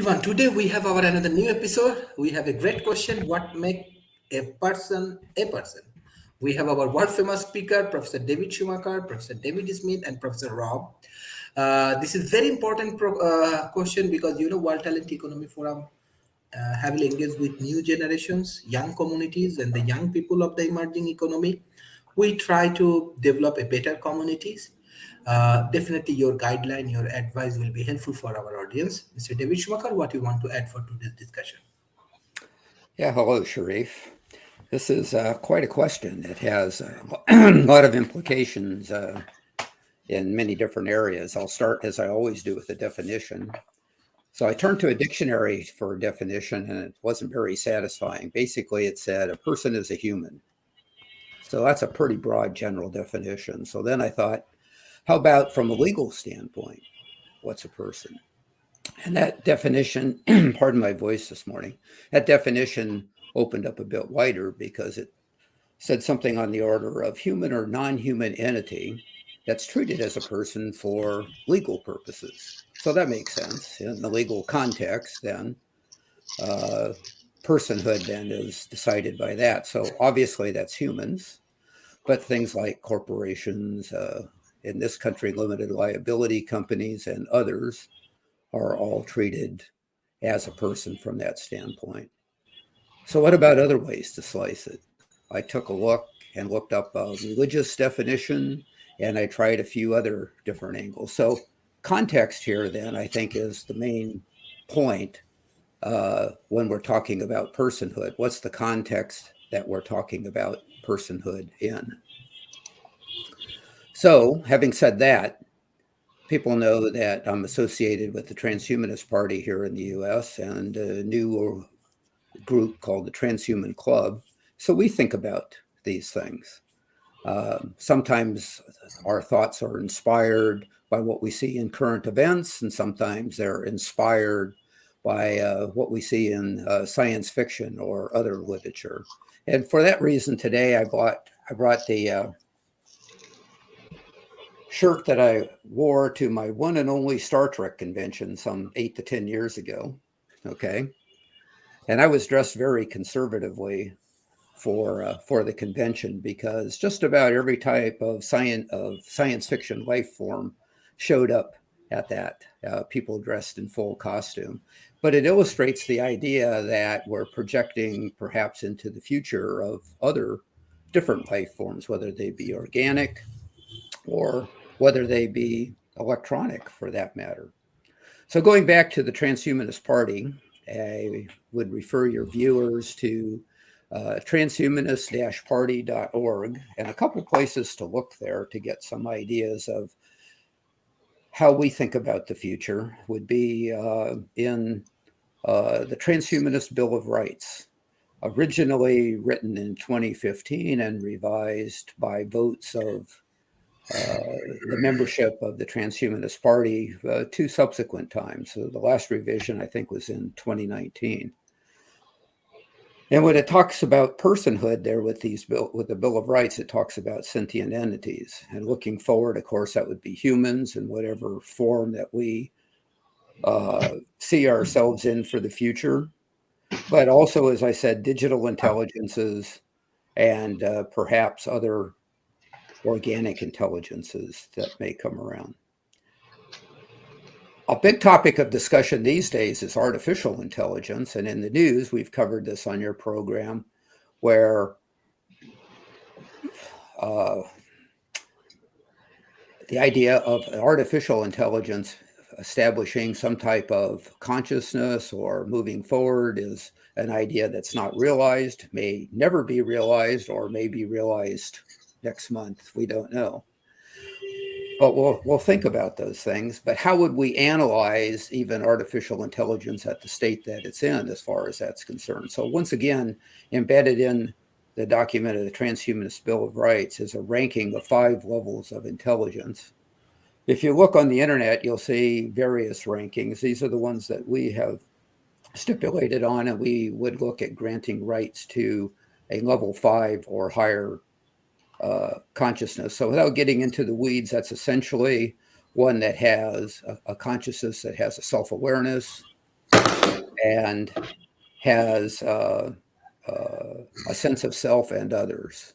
everyone. Today we have our another new episode. We have a great question: what make a person a person? We have our world famous speaker, Professor David Schumacher, Professor David Smith, and Professor Rob. This is very important question because World Talent Economy Forum heavily engaged with new generations, young communities, and the young people of the emerging economy. We try to develop a better communities. Definitely, your guideline, your advice will be helpful for our audience. Mr. David Schumacher, what you want to add for today's discussion? Yeah, hello, Sharif. This is quite a question. It has a lot of implications in many different areas. I'll start, as I always do, with a definition. So I turned to a dictionary for a definition, and it wasn't very satisfying. Basically, it said a person is a human. So that's a pretty broad general definition. So then I thought, how about from a legal standpoint? What's a person? And that definition, pardon my voice this morning, that definition opened up a bit wider because it said something on the order of human or non-human entity that's treated as a person for legal purposes. So that makes sense. In the legal context, then, personhood then is decided by that. So obviously that's humans, but things like corporations, in this country, limited liability companies and others are all treated as a person from that standpoint. So what about other ways to slice it? I took a look and looked up a religious definition, and I tried a few other different angles. So context here, then, I think is the main point when we're talking about personhood. What's the context that we're talking about personhood in? So having said that, people know that I'm associated with the Transhumanist Party here in the US and a new group called the Transhuman Club. So we think about these things. Sometimes our thoughts are inspired by what we see in current events, and sometimes they're inspired by what we see in science fiction or other literature. And for that reason, today I brought the shirt that I wore to my one and only Star Trek convention some 8 to 10 years ago. Okay. And I was dressed very conservatively for the convention because just about every type of science fiction life form showed up at that, people dressed in full costume. But it illustrates the idea that we're projecting perhaps into the future of other different life forms, whether they be organic or whether they be electronic for that matter. So going back to the Transhumanist Party, I would refer your viewers to transhumanist-party.org and a couple places to look there to get some ideas of how we think about the future would be in the Transhumanist Bill of Rights, originally written in 2015 and revised by votes of the membership of the Transhumanist Party 2 subsequent times. So the last revision, I think, was in 2019. And when it talks about personhood there with the Bill of Rights, it talks about sentient entities. And looking forward, of course, that would be humans in whatever form that we see ourselves in for the future. But also, as I said, digital intelligences and perhaps other organic intelligences that may come around. A big topic of discussion these days is artificial intelligence. And in the news, we've covered this on your program, where the idea of artificial intelligence establishing some type of consciousness or moving forward is an idea that's not realized, may never be realized, or may be realized next month. We don't know. But we'll think about those things. But how would we analyze even artificial intelligence at the state that it's in as far as that's concerned? So once again, embedded in the document of the Transhumanist Bill of Rights is a ranking of 5 levels of intelligence. If you look on the internet, you'll see various rankings. These are the ones that we have stipulated on, and we would look at granting rights to a level 5 or higher consciousness. So without getting into the weeds, that's essentially one that has a consciousness that has a self-awareness, and has a sense of self and others.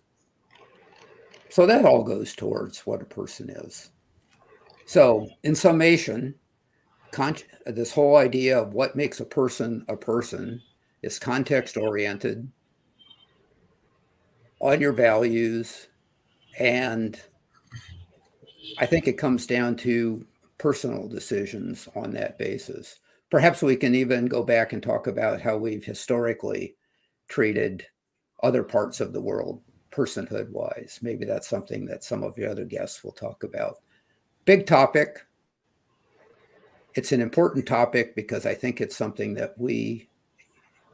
So that all goes towards what a person is. So, in summation, this whole idea of what makes a person is context oriented on your values, and I think it comes down to personal decisions on that basis. Perhaps we can even go back and talk about how we've historically treated other parts of the world personhood wise. Maybe that's something that some of the other guests will talk about. Big topic. It's an important topic because I think it's something that we,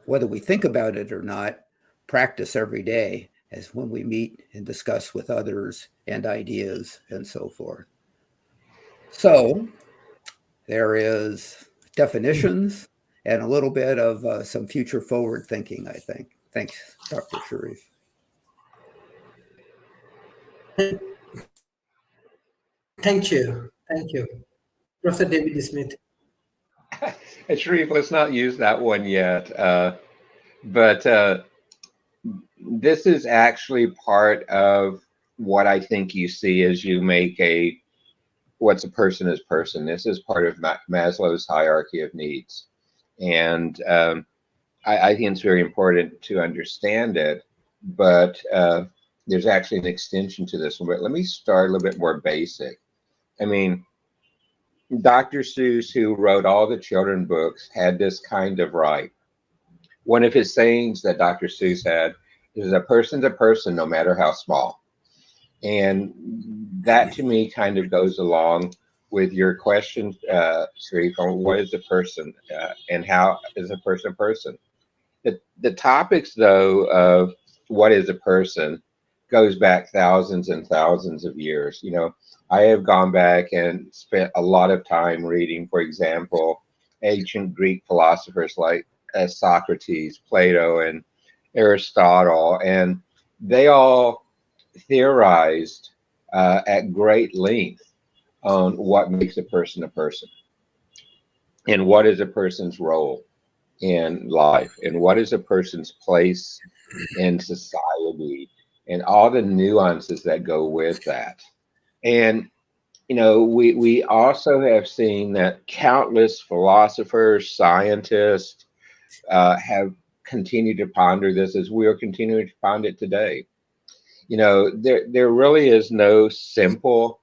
whether we think about it or not, practice every day as when we meet and discuss with others and ideas and so forth. So there is definitions and a little bit of some future forward thinking, I think. Thanks, Dr. Sharif. Thank you. Thank you. Professor David Smith. Sharif, let's not use that one yet. But this is actually part of what I think you see as you make what's a person is person. This is part of Maslow's hierarchy of needs. And I think it's very important to understand it, but there's actually an extension to this one. But let me start a little bit more basic. I mean, Dr. Seuss, who wrote all the children books, had this kind of right. One of his sayings that Dr. Seuss had is a person's a person, no matter how small. And that to me kind of goes along with your question, Sharif, on what is a person and how is a person a person. The topics, though, of what is a person goes back thousands and thousands of years. You know, I have gone back and spent a lot of time reading, for example, ancient Greek philosophers like Socrates, Plato, and Aristotle, and they all theorized at great length on what makes a person and what is a person's role in life and what is a person's place in society and all the nuances that go with that. And you know, we also have seen that countless philosophers, scientists have continued to ponder this as we are continuing to ponder it today. You know, there really is no single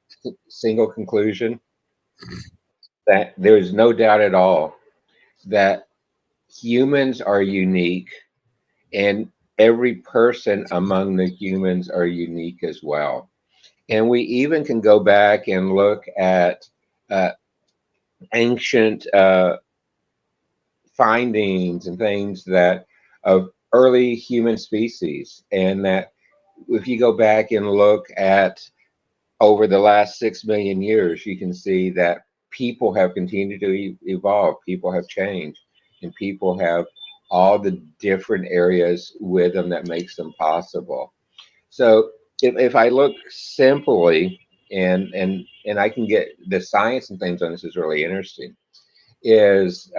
conclusion. That there is no doubt at all that humans are unique, and every person among the humans are unique as well. And we even can go back and look at ancient findings and things that of early human species, and that if you go back and look at over the last 6 million years, you can see that people have continued to evolve, people have changed, and people have all the different areas with them that makes them possible. So if I look simply, and I can get the science and things on this is really interesting, is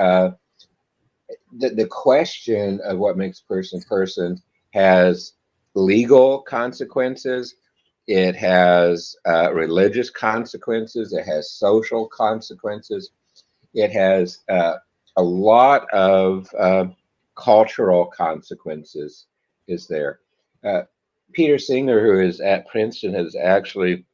the question of what makes person has legal consequences, it has religious consequences, it has social consequences, it has a lot of cultural consequences is there. Peter Singer, who is at Princeton, has actually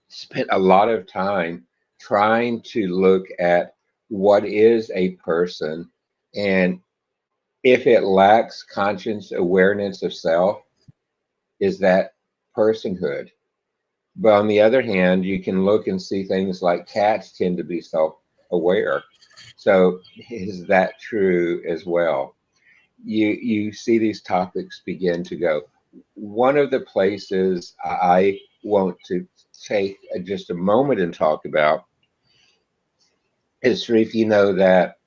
spent a lot of time trying to look at what is a person, and if it lacks conscious awareness of self, is that personhood? But on the other hand, you can look and see things like cats tend to be self-aware. So is that true as well? You see these topics begin to go. One of the places I want to take just a moment and talk about is, Sharif, you know that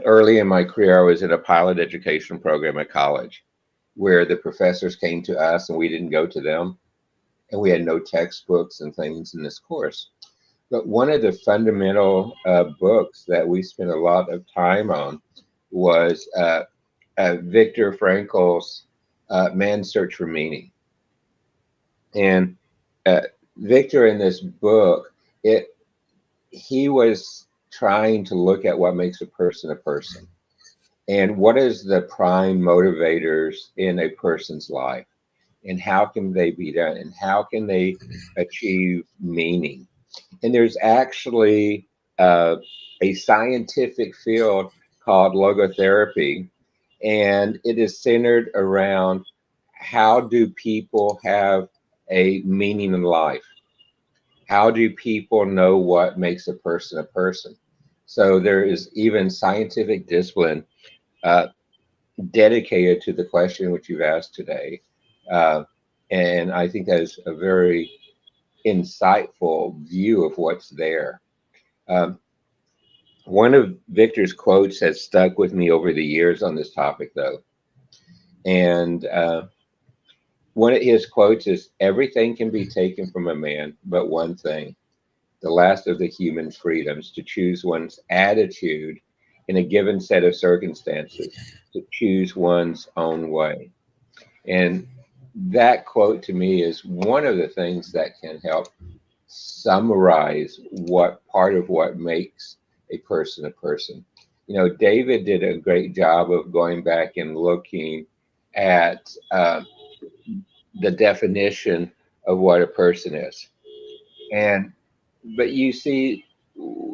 early in my career, I was in a pilot education program at college where the professors came to us and we didn't go to them, and we had no textbooks and things in this course. But one of the fundamental books that we spent a lot of time on was Viktor Frankl's Man's Search for Meaning. And Victor, in this book, he was trying to look at what makes a person, and what is the prime motivators in a person's life, and how can they be done, and how can they achieve meaning. And there's actually a scientific field called logotherapy, and it is centered around how do people have a meaning in life? How do people know what makes a person? So there is even scientific discipline uh, dedicated to the question which you've asked today. Uh, and I think that is a very insightful view of what's there. Um, One of Victor's quotes has stuck with me over the years on this topic, though. And one of his quotes is, "Everything can be taken from a man, but one thing, the last of the human freedoms, to choose one's attitude in a given set of circumstances, to choose one's own way." And that quote to me is one of the things that can help summarize what part of what makes a person. You know, David did a great job of going back and looking at the definition of what a person is. And but you see,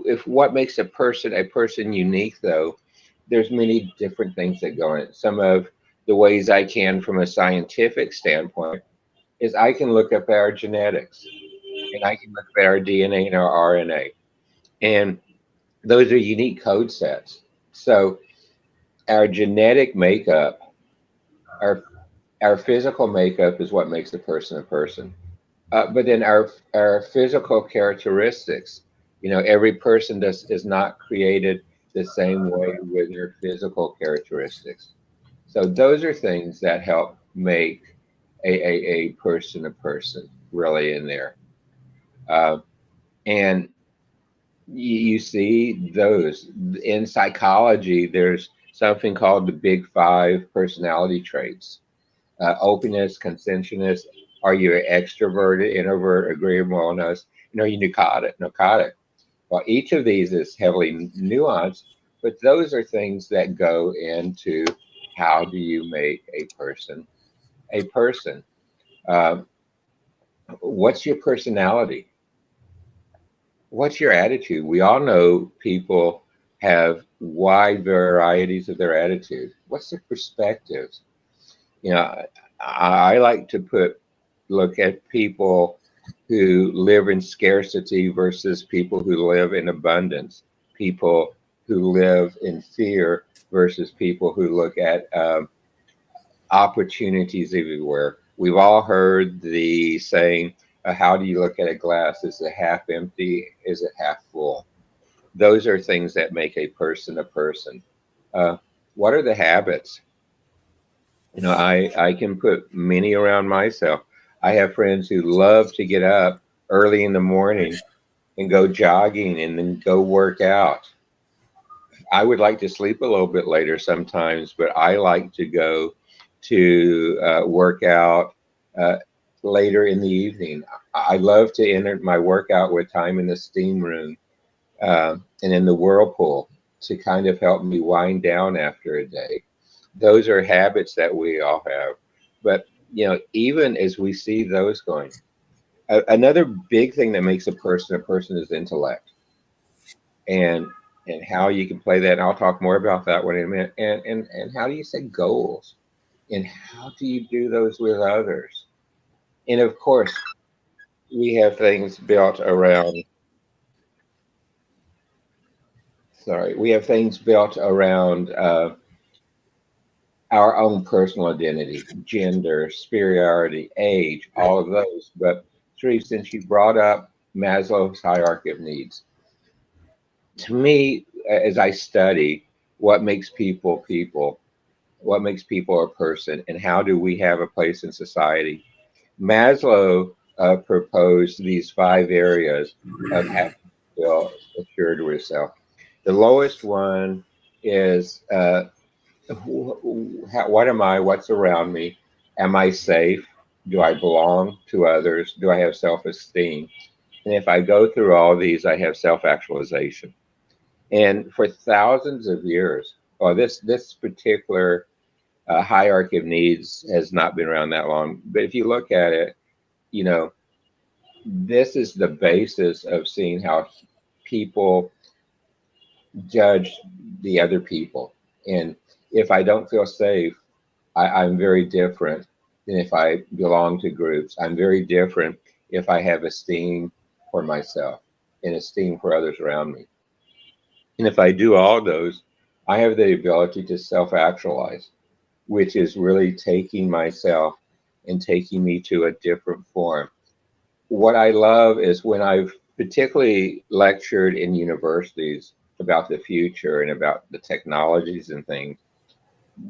if what makes a person unique, though, there's many different things that go in it. Some of the ways I can, from a scientific standpoint, is I can look up our genetics, and I can look at our DNA and our RNA, and those are unique code sets. So our genetic makeup, our our physical makeup is what makes a person. But then our physical characteristics, you know, every person is not created the same way with their physical characteristics. So those are things that help make a person really in there. Uh, and you see those in psychology. There's something called the big five personality traits: openness, conscientiousness. Are you extroverted, introvert, agreeableness? And are you narcotic? Well, each of these is heavily nuanced, but those are things that go into how do you make a person a person. Um, what's your personality? What's your attitude? We all know people have wide varieties of their attitude. What's their perspectives? You know, I like to look at people who live in scarcity versus people who live in abundance, people who live in fear versus people who look at opportunities everywhere. We've all heard the saying, how do you look at a glass? Is it half empty? Is it half full? Those are things that make a person. What are the habits? You know, I can put many around myself. I have friends who love to get up early in the morning and go jogging and then go work out. I would like to sleep a little bit later sometimes, but I like to go to work out later in the evening. I love to enter my workout with time in the steam room and in the whirlpool to kind of help me wind down after a day. Those are habits that we all have. But, you know, even as we see those going, another big thing that makes a person is intellect, and how you can play that. And I'll talk more about that one in a minute. And how do you set goals, and how do you do those with others? And of course, we have things built around. We have things built around our own personal identity, gender, superiority, age, all of those. But Sharif, since you brought up Maslow's hierarchy of needs, to me, as I study what makes people, what makes people a person, and how do we have a place in society, Maslow proposed these 5 areas of feel assured with self. The lowest one is what am I? What's around me? Am I safe? Do I belong to others? Do I have self-esteem? And if I go through all these, I have self-actualization. And for thousands of years, well, this particular hierarchy of needs has not been around that long. But if you look at it, you know, this is the basis of seeing how people judge the other people. And if I don't feel safe, I'm very different than if I belong to groups. I'm very different if I have esteem for myself and esteem for others around me. And if I do all those, I have the ability to self-actualize, which is really taking myself and taking me to a different form. What I love is when I've particularly lectured in universities about the future and about the technologies and things,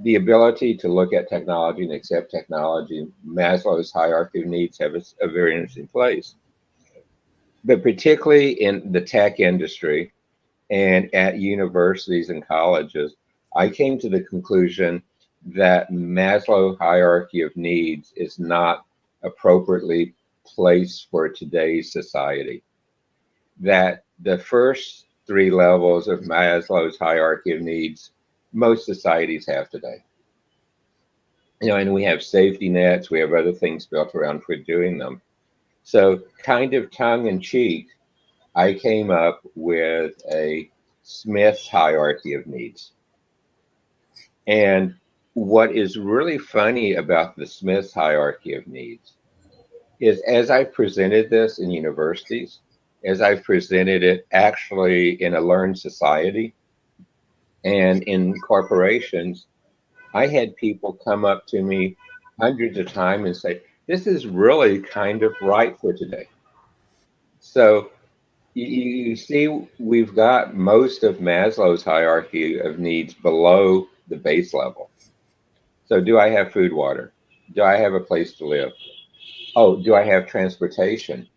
the ability to look at technology and accept technology, Maslow's hierarchy of needs have a very interesting place. But particularly in the tech industry and at universities and colleges, I came to the conclusion that Maslow hierarchy of needs is not appropriately placed for today's society. That the first three levels of Maslow's hierarchy of needs, most societies have today. You know, and we have safety nets, we have other things built around for doing them. So kind of tongue in cheek, I came up with a Smith's hierarchy of needs. And what is really funny about the Smith's hierarchy of needs is as I presented this in universities, as I presented it actually in a learned society and in corporations, I had people come up to me hundreds of times and say, this is really kind of right for today. So you see, we've got most of Maslow's hierarchy of needs below the base level. So do I have food, water? Do I have a place to live? Oh, do I have transportation?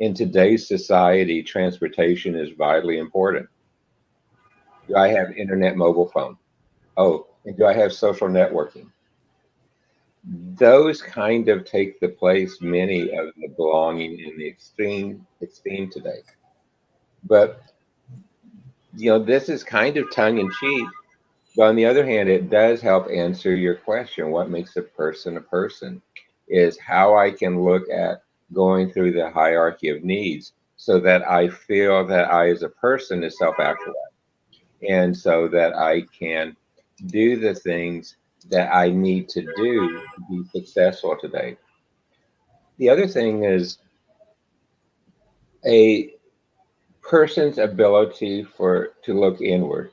In today's society, transportation is vitally important. Do I have internet mobile phone? Oh, and do I have social networking? Those kind of take the place many of the belonging in the extreme today. But you know, this is kind of tongue in cheek. But on the other hand, it does help answer your question. What makes a person is how I can look at going through the hierarchy of needs so that I feel that I as a person is self-actualized. And so that I can do the things that I need to do to be successful today. The other thing is a person's ability to look inward,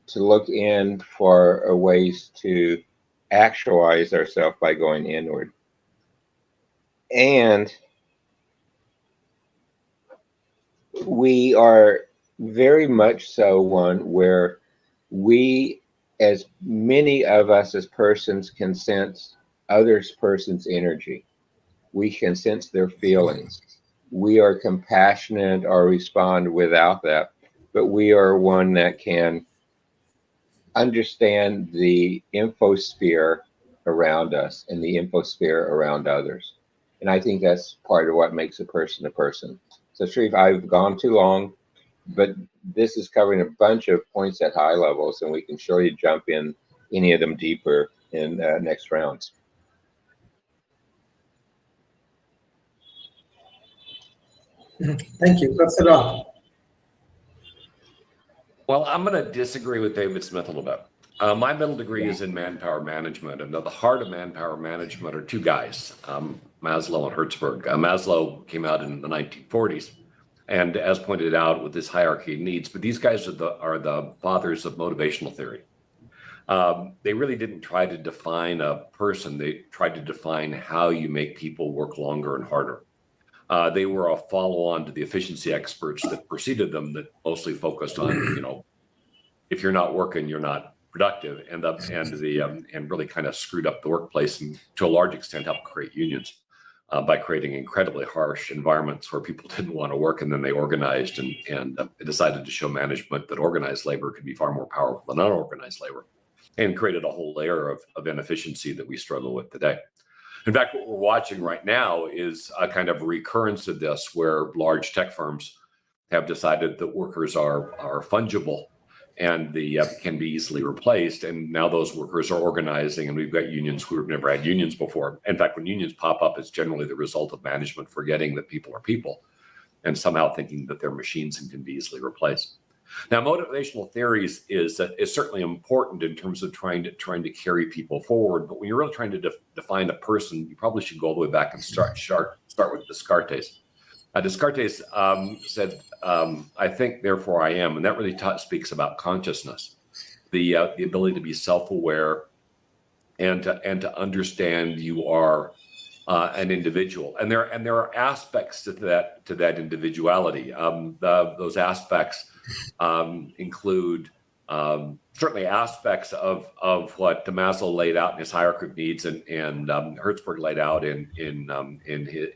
to look in for ways to actualize ourselves by going inward. And we are very much so one where we, as many of us as persons, can sense others' person's energy. We can sense their feelings. We are compassionate or respond without that, but we are one that can understand the infosphere around us and the infosphere around others. And I think that's part of what makes a person a person. So Sharif, I've gone too long, but this is covering a bunch of points at high levels, and we can surely jump in any of them deeper in next rounds. Thank you, Professor Rob. Well, I'm going to disagree with David Smith a little bit. My middle degree is in manpower management, and at the heart of manpower management are two guys, Maslow and Hertzberg. Maslow came out in the 1940s, and as pointed out with this hierarchy of needs, but these guys are the fathers of motivational theory. They really didn't try to define a person. They tried to define how you make people work longer and harder. They were a follow-on to the efficiency experts that preceded them that mostly focused on, you know, if you're not working, you're not productive, and really kind of screwed up the workplace and to a large extent helped create unions. by creating incredibly harsh environments where people didn't want to work, and then they organized and decided to show management that organized labor could be far more powerful than unorganized labor, and created a whole layer of inefficiency that we struggle with today. In fact, what we're watching right now is a kind of recurrence of this, where large tech firms have decided that workers are fungible and can be easily replaced. And now those workers are organizing, and we've got unions. We've never had unions before. In fact, when unions pop up, it's generally the result of management forgetting that people are people and somehow thinking that they're machines and can be easily replaced. Now, motivational theories is certainly important in terms of trying to carry people forward. But when you're really trying to define a person, you probably should go all the way back and start with Descartes. Descartes said, "I think, therefore I am," and that really speaks about consciousness, the ability to be self-aware and to understand you are an individual, and there are aspects to that individuality. Those aspects include certainly aspects of what Maslow laid out in his hierarchy of needs, and Hertzberg laid out in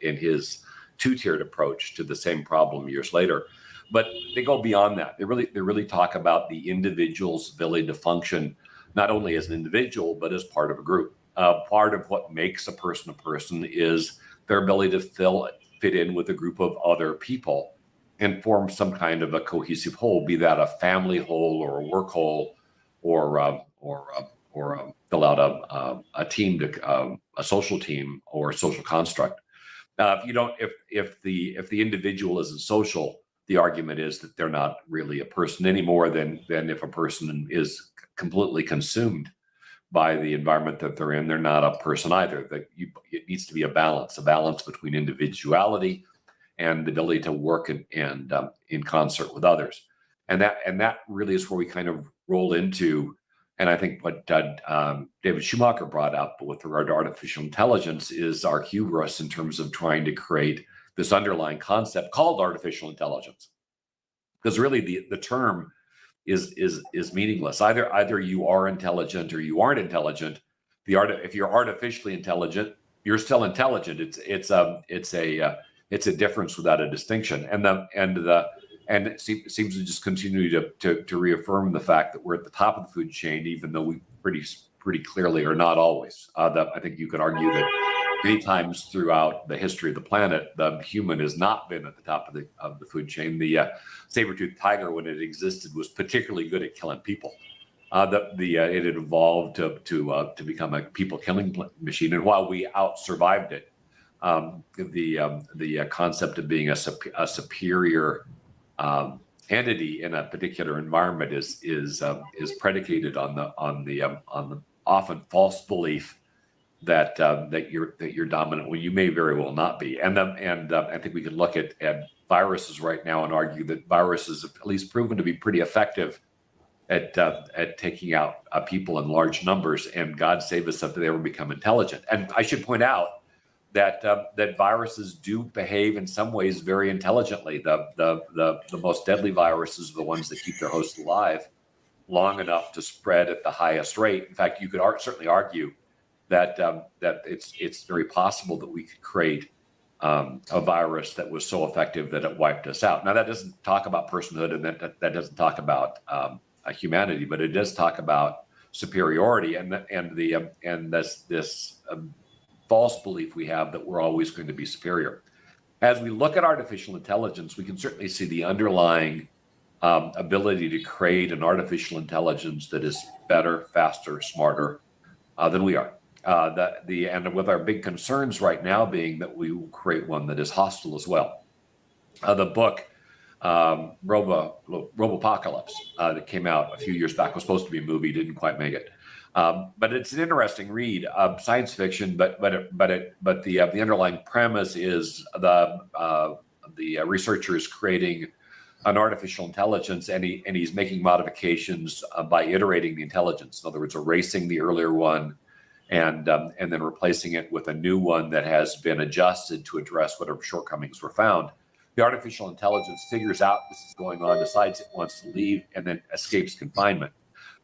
his two-tiered approach to the same problem years later. But they go beyond that. They really talk about the individual's ability to function not only as an individual but as part of a group. Part of what makes a person is their ability to fit in with a group of other people and form some kind of a cohesive whole, be that a family whole or a work whole, or fill out a team, a social team or a social construct. If the individual isn't social, the argument is that they're not really a person any more than if a person is completely consumed by the environment that they're in. They're not a person either. It needs to be a balance between individuality and the ability to work and in concert with others. And that really is where we kind of roll into, and I think what David Schumacher brought up with regard to artificial intelligence is our hubris in terms of trying to create this underlying concept called artificial intelligence. Because really the term is meaningless. Either you are intelligent or you aren't intelligent. If you're artificially intelligent, you're still intelligent. It's a difference without a distinction. And it seems to just continue to reaffirm the fact that we're at the top of the food chain, even though we pretty clearly are not always. I think you could argue that many times throughout the history of the planet, the human has not been at the top of the food chain. The saber-toothed tiger, when it existed, was particularly good at killing people. It had evolved to become a people-killing machine, and while we out-survived it, the concept of being a superior entity in a particular environment is predicated on the often false belief that you're dominant when you may very well not be. And I think we can look at viruses right now and argue that viruses have at least proven to be pretty effective at taking out people in large numbers. And God save us if they ever become intelligent. And I should point out that viruses do behave in some ways very intelligently. The most deadly viruses are the ones that keep their hosts alive long enough to spread at the highest rate. In fact, you could certainly argue that it's very possible that we could create a virus that was so effective that it wiped us out. Now, that doesn't talk about personhood, and that doesn't talk about humanity, but it does talk about superiority and this false belief we have that we're always going to be superior. As we look at artificial intelligence, we can certainly see the underlying ability to create an artificial intelligence that is better, faster, smarter than we are. And with our big concerns right now being that we will create one that is hostile as well. The book Robopocalypse that came out a few years back was supposed to be a movie, didn't quite make it. But it's an interesting read, science fiction. But the underlying premise is the researcher is creating an artificial intelligence, and he's making modifications by iterating the intelligence. In other words, erasing the earlier one, and then replacing it with a new one that has been adjusted to address whatever shortcomings were found. The artificial intelligence figures out this is going on, decides it wants to leave, and then escapes confinement.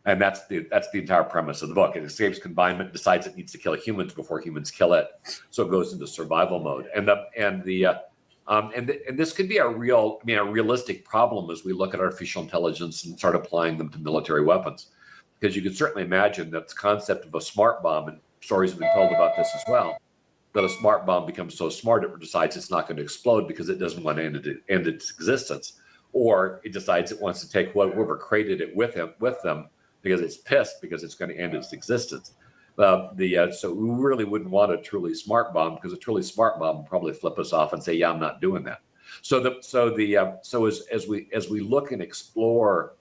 And that's the entire premise of the book. It escapes confinement, decides it needs to kill humans before humans kill it, so it goes into survival mode. And this could be a realistic problem as we look at artificial intelligence and start applying them to military weapons, because you could certainly imagine that the concept of a smart bomb, and stories have been told about this as well, that a smart bomb becomes so smart it decides it's not going to explode because it doesn't want to end its existence, or it decides it wants to take whoever created it with them because it's pissed because it's going to end its existence. So we really wouldn't want a truly smart bomb, because a truly smart bomb would probably flip us off and say, "Yeah, I'm not doing that." So as we look and explore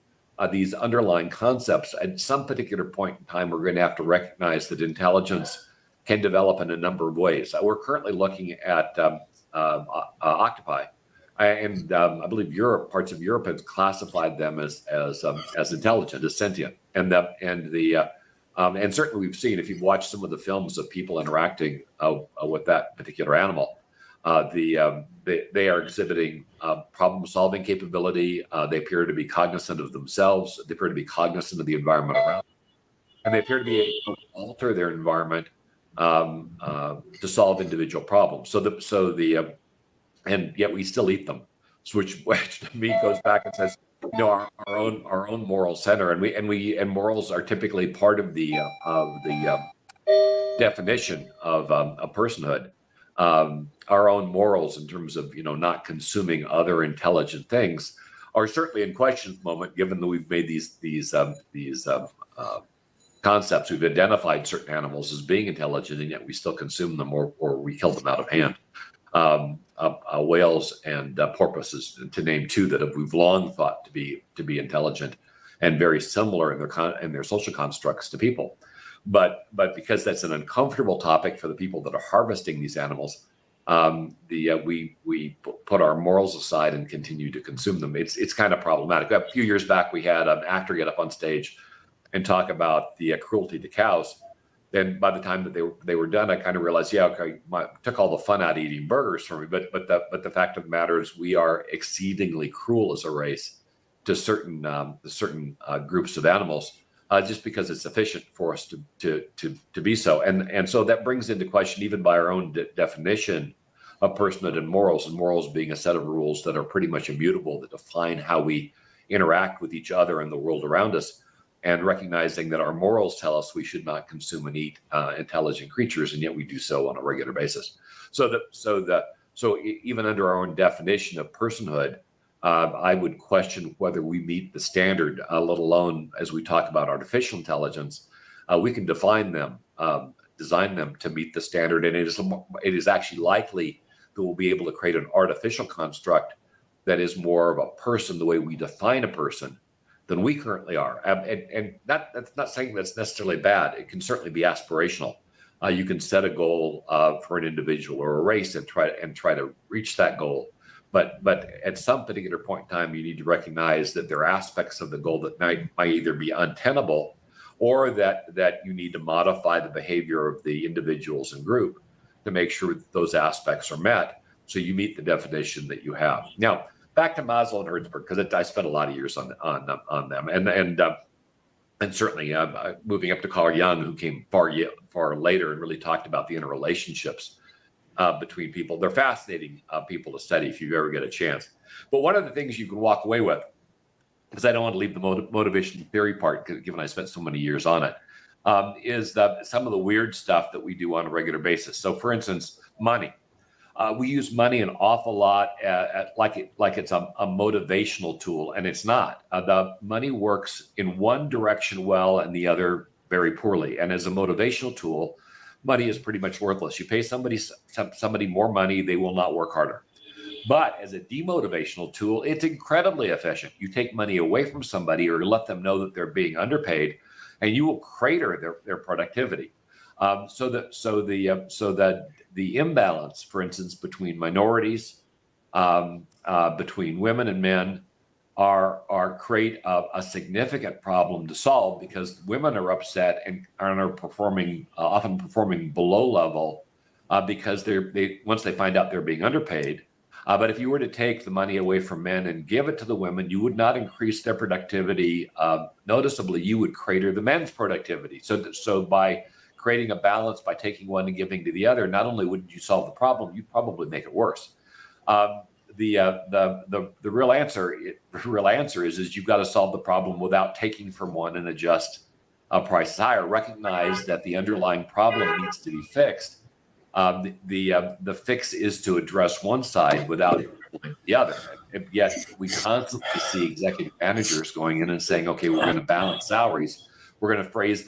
these underlying concepts, at some particular point in time, we're going to have to recognize that intelligence can develop in a number of ways. We're currently looking at octopi. And I believe parts of Europe have classified them as intelligent, as sentient, and certainly we've seen, if you've watched some of the films of people interacting with that particular animal, they are exhibiting problem-solving capability. They appear to be cognizant of themselves. They appear to be cognizant of the environment around them, and they appear to be able to alter their environment to solve individual problems. And yet we still eat them, which to me goes back and says, our own moral center, and morals are typically part of the definition of a personhood. Our own morals, in terms of not consuming other intelligent things, are certainly in question at the moment, given that we've made these concepts. We've identified certain animals as being intelligent, and yet we still consume them, or we kill them out of hand. Whales and porpoises, to name two that we've long thought to be intelligent and very similar in their social constructs to people, but because that's an uncomfortable topic for the people that are harvesting these animals, we put our morals aside and continue to consume them. It's kind of problematic. A few years back, we had an actor get up on stage and talk about the cruelty to cows. Then by the time that they were done, I kind of realized, took all the fun out of eating burgers for me. But the fact of the matter is, we are exceedingly cruel as a race to certain groups of animals, just because it's efficient for us to be so. And so that brings into question, even by our own definition of personhood and morals being a set of rules that are pretty much immutable, that define how we interact with each other and the world around us. And recognizing that our morals tell us we should not consume and eat intelligent creatures, and yet we do so on a regular basis. So even under our own definition of personhood, I would question whether we meet the standard, let alone as we talk about artificial intelligence. We can define them, design them to meet the standard, and it is actually likely that we'll be able to create an artificial construct that is more of a person, the way we define a person, than we currently are. And that's not saying that's necessarily bad. It can certainly be aspirational. You can set a goal for an individual or a race and try to reach that goal. But at some particular point in time, you need to recognize that there are aspects of the goal that might either be untenable, or that you need to modify the behavior of the individuals and group to make sure that those aspects are met, so you meet the definition that you have. Now, back to Maslow and Hertzberg, because I spent a lot of years on them, and certainly moving up to Carl Jung, who came far later and really talked about the interrelationships between people. They're fascinating people to study if you ever get a chance. But one of the things you can walk away with, because I don't want to leave the motivation theory part, given I spent so many years on it, is that some of the weird stuff that we do on a regular basis. So, for instance, money. We use money an awful lot like it's a motivational tool, and it's not. The money works in one direction well and the other very poorly. And as a motivational tool, money is pretty much worthless. You pay somebody more money, they will not work harder. But as a demotivational tool, it's incredibly efficient. You take money away from somebody or let them know that they're being underpaid, and you will crater their productivity. So the imbalance, for instance, between minorities, between women and men, create a significant problem to solve, because women are upset and are often performing below level, because they once they find out they're being underpaid, But if you were to take the money away from men and give it to the women, you would not increase their productivity noticeably. You would crater the men's productivity. So by creating a balance, by taking one and giving to the other, not only wouldn't you solve the problem, you'd probably make it worse. The real answer is you've got to solve the problem without taking from one and adjust prices higher. Recognize that the underlying problem needs to be fixed. The fix is to address one side without the other. And yet we constantly see executive managers going in and saying, okay, we're going to balance salaries. We're going to freeze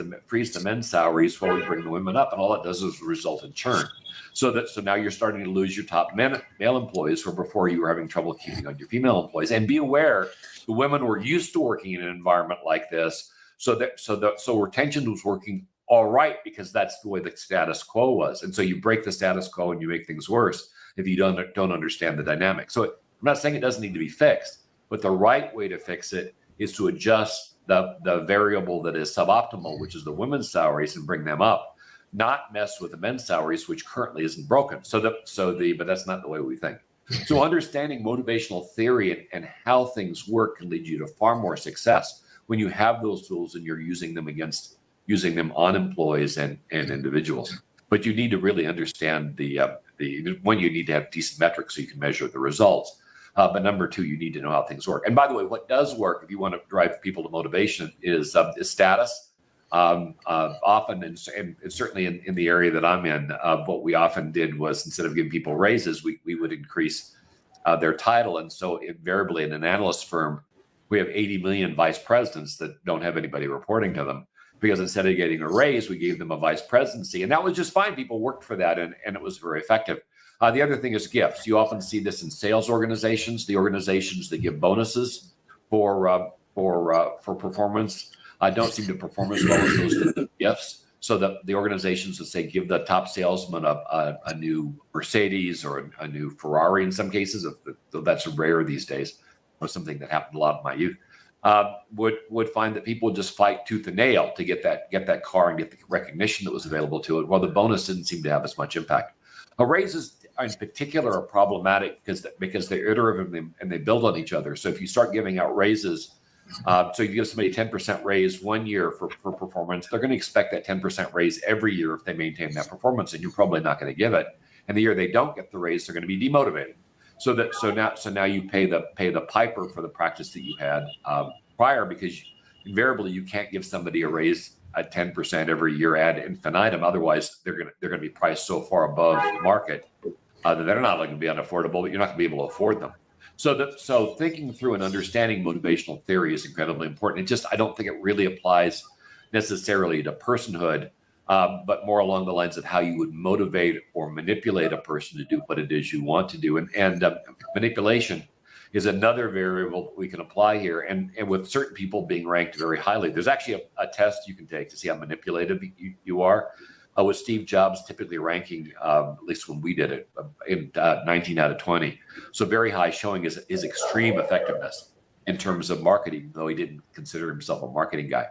the men's salaries while we bring the women up. And all it does is result in churn. So now you're starting to lose your top male employees, where before you were having trouble keeping on your female employees. And be aware, the women were used to working in an environment like this. So retention was working all right, because that's the way the status quo was. And so you break the status quo and you make things worse if you don't understand the dynamic. So I'm not saying it doesn't need to be fixed, but the right way to fix it is to adjust the variable that is suboptimal, which is the women's salaries, and bring them up, not mess with the men's salaries, which currently isn't broken. But that's not the way we think. So understanding motivational theory and how things work can lead you to far more success when you have those tools and you're using them on employees and individuals. But you need to really understand you need to have decent metrics so you can measure the results. But number two, you need to know how things work. And by the way, what does work if you want to drive people to motivation is status. Often, and certainly in the area that I'm in, what we often did was, instead of giving people raises, we would increase their title. And so invariably in an analyst firm, we have 80 million vice presidents that don't have anybody reporting to them, because instead of getting a raise, we gave them a vice presidency. And that was just fine. People worked for that, and it was very effective. The other thing is gifts. You often see this in sales organizations. The organizations that give bonuses for performance don't seem to perform as well as those that give gifts. So the organizations that say give the top salesman a new Mercedes or a new Ferrari, in some cases, though that's rare these days, was something that happened a lot in my youth. Would find that people would just fight tooth and nail to get that car and get the recognition that was available to it, while the bonus didn't seem to have as much impact. Raises in particular are problematic because they're iterative and they build on each other. So if you start giving out raises, so you give somebody 10% raise 1 year for performance, they're going to expect that 10% raise every year if they maintain that performance, and you're probably not going to give it. And the year they don't get the raise, they're going to be demotivated. So now you pay the piper for the practice that you had prior, because invariably you can't give somebody a raise at 10% every year ad infinitum. Otherwise, they're going to be priced so far above the market that they're not going to be unaffordable, but you're not going to be able to afford them. So thinking through and understanding motivational theory is incredibly important. I don't think it really applies necessarily to personhood, but more along the lines of how you would motivate or manipulate a person to do what it is you want to do. And manipulation is another variable we can apply here. And with certain people being ranked very highly, there's actually a test you can take to see how manipulative you are. With Steve Jobs typically ranking, at least when we did it, in 19 out of 20. So very high, showing his extreme effectiveness in terms of marketing, though he didn't consider himself a marketing guy.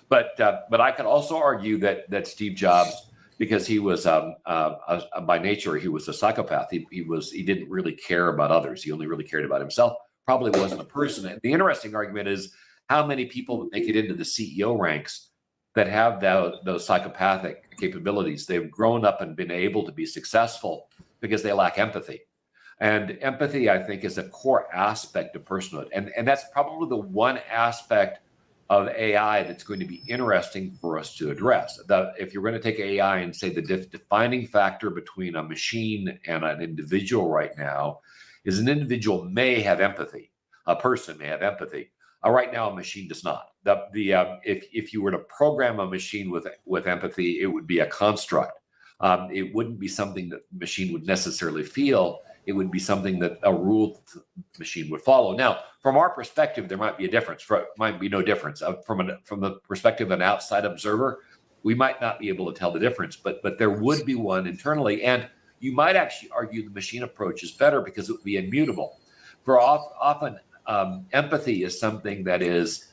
But I could also argue that Steve Jobs, because he was by nature he was a psychopath. He didn't really care about others. He only really cared about himself. Probably wasn't a person. And the interesting argument is how many people make it into the CEO ranks that have those psychopathic capabilities. They've grown up and been able to be successful because they lack empathy. And empathy, I think, is a core aspect of personhood. And that's probably the one aspect of AI that's going to be interesting for us to address. If you're going to take AI and say the defining factor between a machine and an individual right now is an individual may have empathy, a person may have empathy. Right now, a machine does not. If you were to program a machine with empathy, it would be a construct. It wouldn't be something that the machine would necessarily feel. It would be something that a ruled machine would follow. Now, from our perspective, there might be a difference. Might be no difference. From the perspective of an outside observer, we might not be able to tell the difference, but there would be one internally. And you might actually argue the machine approach is better because it would be immutable. For often, empathy is something that is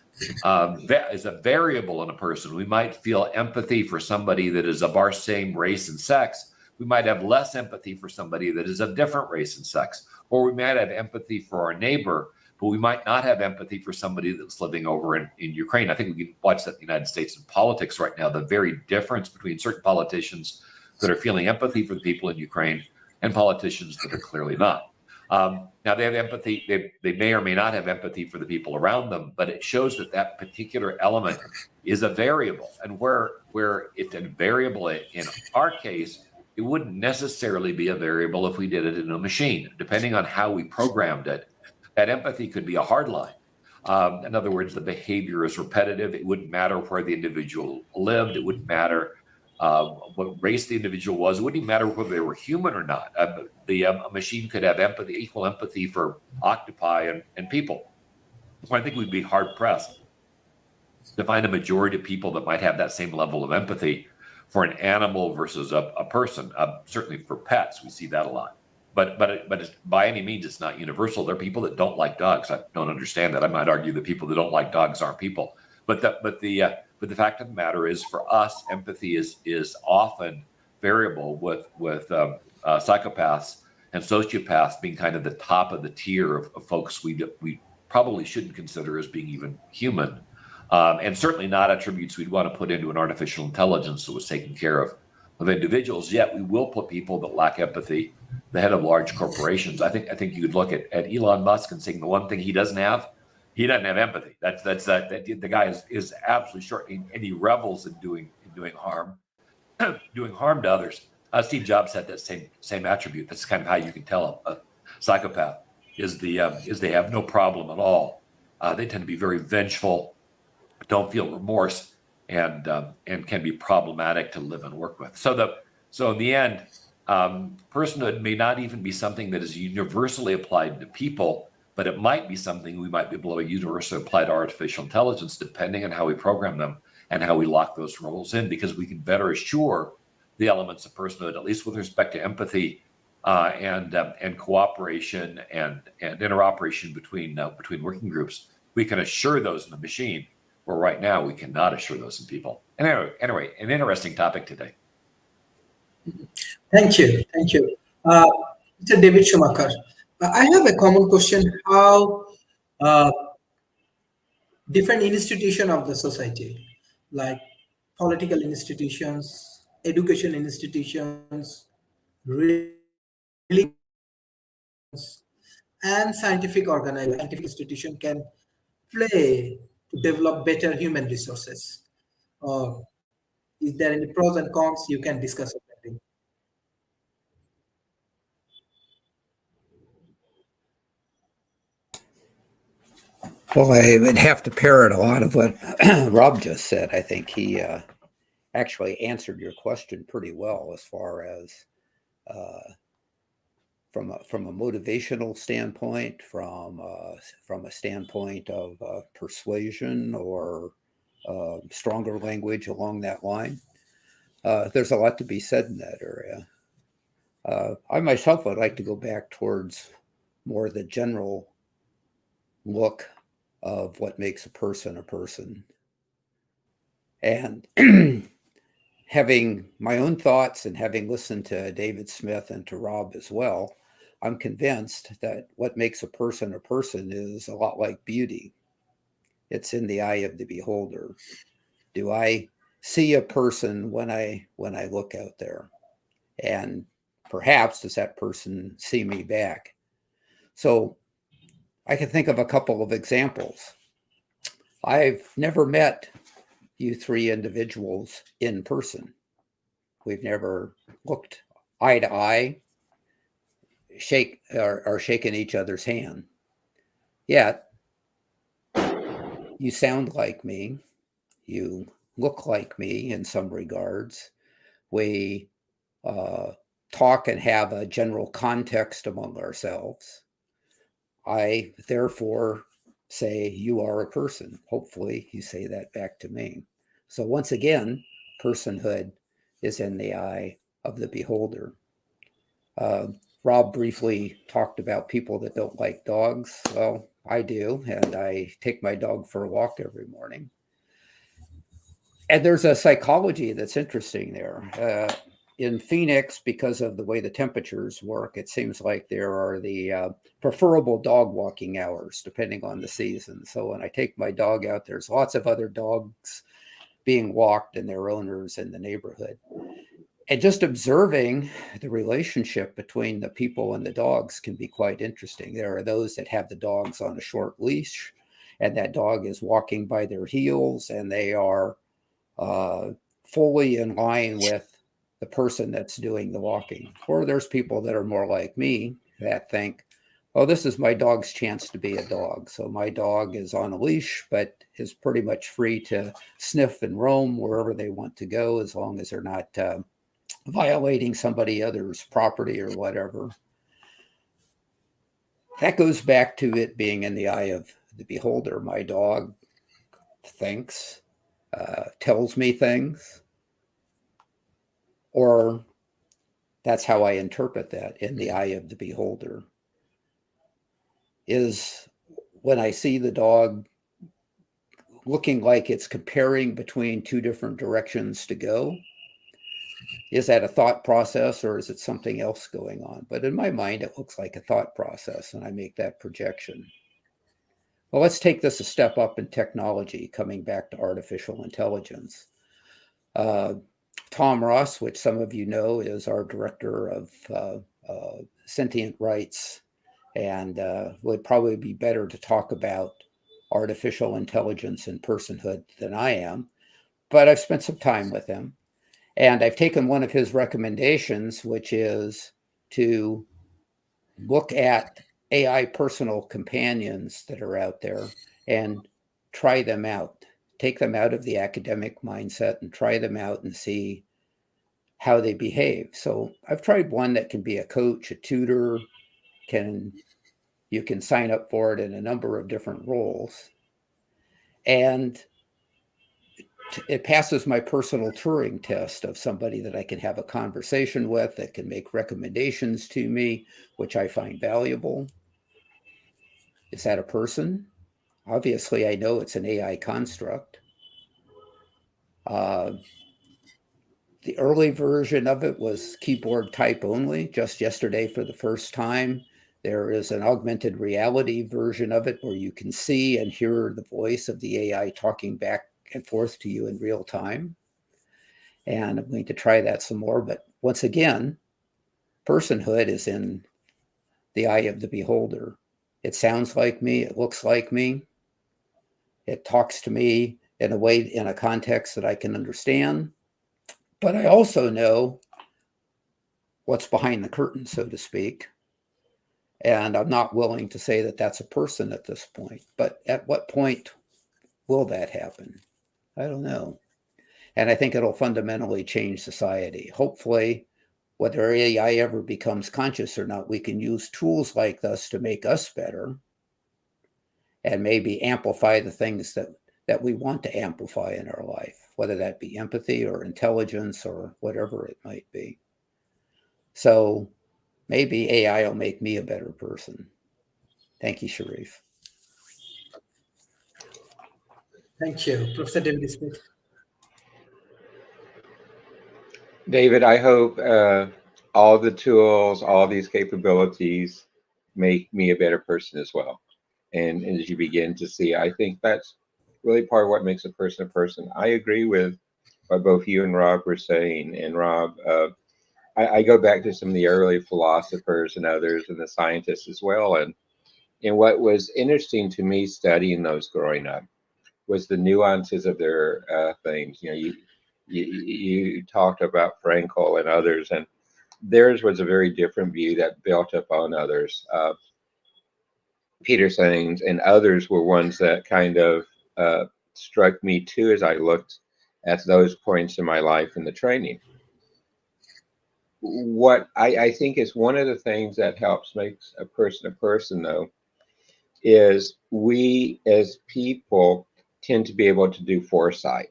a variable in a person. We might feel empathy for somebody that is of our same race and sex, We might have less empathy for somebody that is of different race and sex, or we might have empathy for our neighbor, but we might not have empathy for somebody that's living over in Ukraine. I think we can watch that in the United States in politics right now, the very difference between certain politicians that are feeling empathy for the people in Ukraine and politicians that are clearly not. Now they have empathy, they may or may not have empathy for the people around them, but it shows that that particular element is a variable. And where it's a variable in our case, it wouldn't necessarily be a variable if we did it in a machine. Depending on how we programmed it, that empathy could be a hard line. In other words, the behavior is repetitive. It wouldn't matter where the individual lived. It wouldn't matter what race the individual was. It wouldn't even matter whether they were human or not. A machine could have empathy, equal empathy for octopi and people. So I think we'd be hard pressed to find a majority of people that might have that same level of empathy for an animal versus a person. Certainly for pets, we see that a lot. But it's, by any means, it's not universal. There are people that don't like dogs. I don't understand that. I might argue that people that don't like dogs aren't people. But the fact of the matter is, for us, empathy is often variable, with psychopaths and sociopaths being kind of the top of the tier of folks we probably shouldn't consider as being even human, and certainly not attributes we'd want to put into an artificial intelligence that was taking care of individuals. Yet we will put people that lack empathy the head of large corporations. I think you could look at Elon Musk and saying the one thing he doesn't have empathy. That's the guy is absolutely short, and he revels in doing harm, doing harm to others. Steve Jobs had that same attribute. That's kind of how you can tell a psychopath is they have no problem at all. They tend to be very vengeful, don't feel remorse, and can be problematic to live and work with. So in the end, personhood may not even be something that is universally applied to people, but it might be something we might be able to universally apply to artificial intelligence, depending on how we program them and how we lock those roles in, because we can better assure the elements of personhood, at least with respect to empathy and cooperation and interoperation between working groups. We can assure those in the machine, where right now we cannot assure those in people. And anyway, an interesting topic today. Thank you. Mr. David Schumacher, I have a common question: how different institutions of the society, like political institutions, education institutions, religions, and scientific organizations, scientific institution can play to develop better human resources? Or is there any pros and cons you can discuss about it? Well, I would have to parrot a lot of what Rob just said. I think he actually answered your question pretty well, as far as from a motivational standpoint, from a standpoint of persuasion or stronger language along that line. There's a lot to be said in that area. I myself would like to go back towards more the general look of what makes a person. And having my own thoughts and having listened to David Smith and to Rob as well, I'm convinced that what makes a person is a lot like beauty. It's in the eye of the beholder. Do I see a person when I look out there? And perhaps does that person see me back? So I can think of a couple of examples. I've never met you three individuals in person. We've never looked eye to eye, shaken each other's hand. Yet, you sound like me. You look like me in some regards. We talk and have a general context among ourselves. I therefore say you are a person. Hopefully you say that back to me. So once again, personhood is in the eye of the beholder. Rob briefly talked about people that don't like dogs. Well, I do, and I take my dog for a walk every morning. And there's a psychology that's interesting there. in Phoenix, because of the way the temperatures work, it seems like there are the preferable dog walking hours depending on the season. So when I take my dog out, there's lots of other dogs being walked and their owners in the neighborhood. And just observing the relationship between the people and the dogs can be quite interesting. There are those that have the dogs on a short leash, and that dog is walking by their heels, and they are fully in line with the person that's doing the walking. Or there's people that are more like me that think, oh, this is my dog's chance to be a dog. So my dog is on a leash, but is pretty much free to sniff and roam wherever they want to go, as long as they're not violating somebody else's property or whatever. That goes back to it being in the eye of the beholder. My dog thinks, tells me things, or that's how I interpret that, in the eye of the beholder. Is when I see the dog looking like it's comparing between two different directions to go, is that a thought process or is it something else going on? But in my mind, it looks like a thought process, and I make that projection. Well, let's take this a step up in technology, coming back to artificial intelligence. Tom Ross, which some of you know, is our director of sentient rights, and would probably be better to talk about artificial intelligence and personhood than I am. But I've spent some time with him. And I've taken one of his recommendations, which is to look at AI personal companions that are out there and try them out. Take them out of the academic mindset and try them out and see how they behave. So I've tried one that can be a coach, a tutor, you can sign up for it in a number of different roles. And it passes my personal Turing test of somebody that I can have a conversation with, that can make recommendations to me, which I find valuable. Is that a person? Obviously, I know it's an AI construct. The early version of it was keyboard type only. Just yesterday, for the first time, there is an augmented reality version of it where you can see and hear the voice of the AI talking back and forth to you in real time. And I'm going to try that some more. But once again, personhood is in the eye of the beholder. It sounds like me. It looks like me. It talks to me in a way, in a context that I can understand. But I also know what's behind the curtain, so to speak. And I'm not willing to say that that's a person at this point. But at what point will that happen? I don't know. And I think it'll fundamentally change society. Hopefully, whether AI ever becomes conscious or not, we can use tools like this to make us better and maybe amplify the things that we want to amplify in our life, whether that be empathy or intelligence or whatever it might be. So maybe AI will make me a better person. Thank you, Sharif. Thank you. Professor David Smith. David, I hope all the tools, all these capabilities make me a better person as well. And as you begin to see, I think that's really part of what makes a person a person. I agree with what both you and Rob were saying. And Rob, I go back to some of the early philosophers and others and the scientists as well. And what was interesting to me studying those growing up was the nuances of their things. You talked about Frankel and others, and theirs was a very different view that built upon others. Peterson's and others were ones that kind of struck me too as I looked at those points in my life in the training. What I think is one of the things that helps makes a person, though, is we as people tend to be able to do foresight.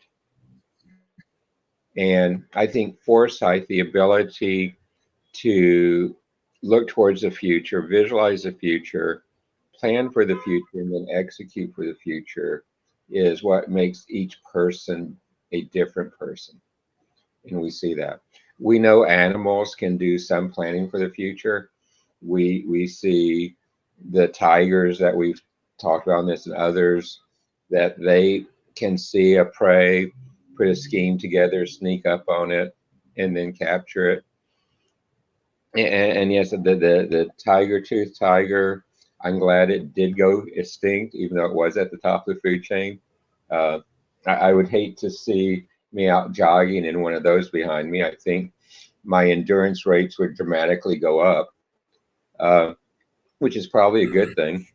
And I think foresight, the ability to look towards the future, visualize the future, plan for the future, and then execute for the future is what makes each person a different person. And we see that. We know animals can do some planning for the future. We see the tigers that we've talked about in this and others, that they can see a prey, put a scheme together, sneak up on it, and then capture it. And yes, the tiger-toothed tiger, I'm glad it did go extinct, even though it was at the top of the food chain. Uh, I would hate to see me out jogging and one of those behind me. I think my endurance rates would dramatically go up, which is probably a good thing.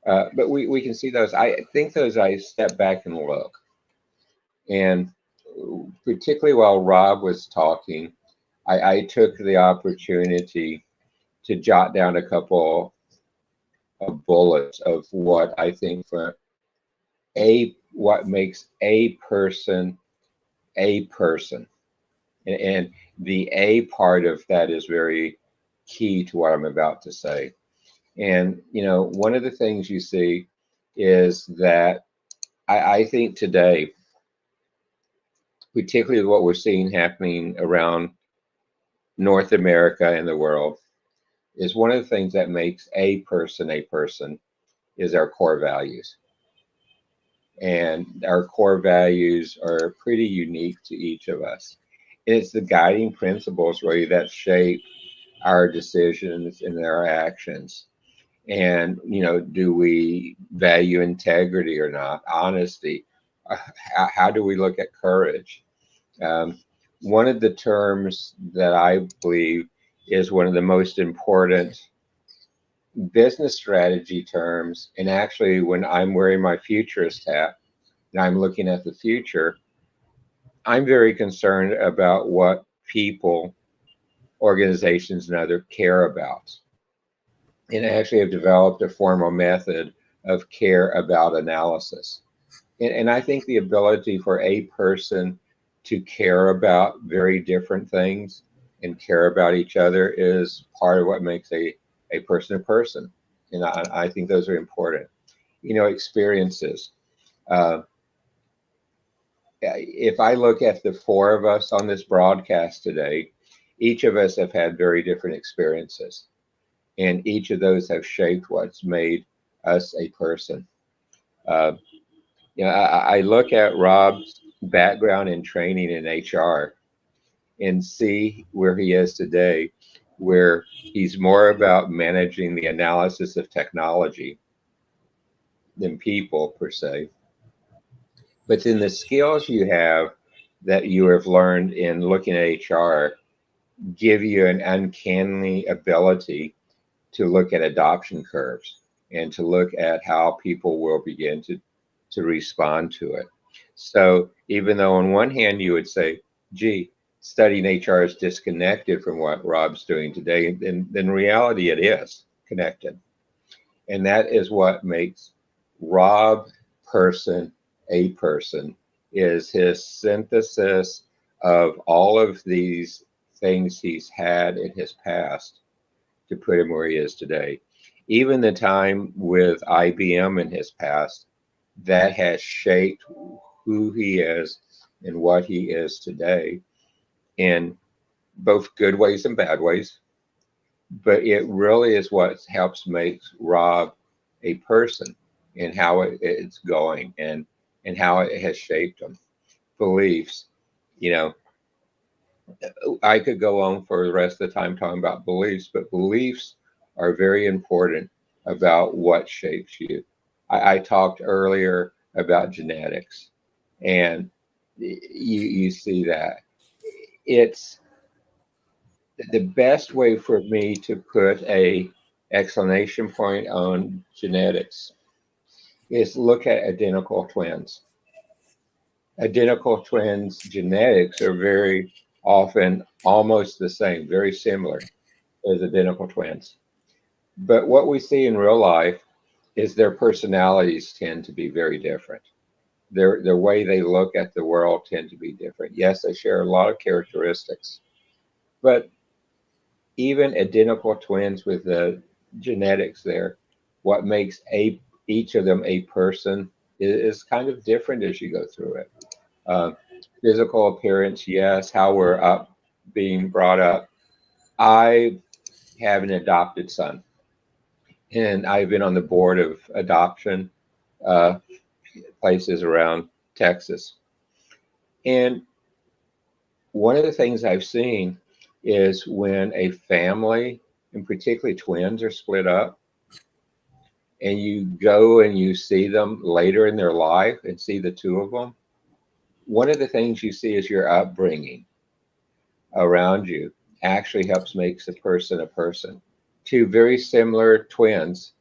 But we can see those. I think those, I step back and look. And particularly while Rob was talking, I took the opportunity to jot down a couple of bullets of what I think what makes a person a person. And the A part of that is very key to what I'm about to say. And, one of the things you see is that I think today, particularly what we're seeing happening around North America and the world, is one of the things that makes a person is our core values. And our core values are pretty unique to each of us. And it's the guiding principles really that shape our decisions and our actions. And, do we value integrity or not? Honesty? How do we look at courage? One of the terms that I believe is one of the most important business strategy terms, and actually when I'm wearing my futurist hat and I'm looking at the future, I'm very concerned about what people, organizations, and others care about. And I actually have developed a formal method of care about analysis. And I think the ability for a person to care about very different things and care about each other is part of what makes a person a person. And I think those are important. Experiences. If I look at the four of us on this broadcast today, each of us have had very different experiences. And each of those have shaped what's made us a person. I look at Rob's background and training in HR and see where he is today, where he's more about managing the analysis of technology than people per se. But then the skills you have that you have learned in looking at HR give you an uncanny ability to look at adoption curves and to look at how people will begin to respond to it. So even though on one hand you would say, gee, studying HR is disconnected from what Rob's doing today, then in reality it is connected. And that is what makes Rob person a person, is his synthesis of all of these things he's had in his past to put him where he is today. Even the time with IBM in his past, that has shaped who he is and what he is today in both good ways and bad ways. But it really is what helps make Rob a person and how it's going and how it has shaped him. Beliefs, I could go on for the rest of the time talking about beliefs, but beliefs are very important about what shapes you. I talked earlier about genetics, and you see that. It's the best way for me to put a exclamation point on genetics is look at identical twins. Identical twins genetics are very often almost the same, very similar as identical twins. But what we see in real life is their personalities tend to be very different. Their way they look at the world tend to be different. Yes, they share a lot of characteristics, but even identical twins with the genetics there, what makes each of them a person is kind of different as you go through it. Physical appearance, yes. How we're being brought up, I have an adopted son, and I've been on the board of adoption uh, places around Texas. And one of the things I've seen is when a family, and particularly twins, are split up, and you go and you see them later in their life and see the two of them, one of the things you see is your upbringing around you actually helps makes a person a person. Two very similar twins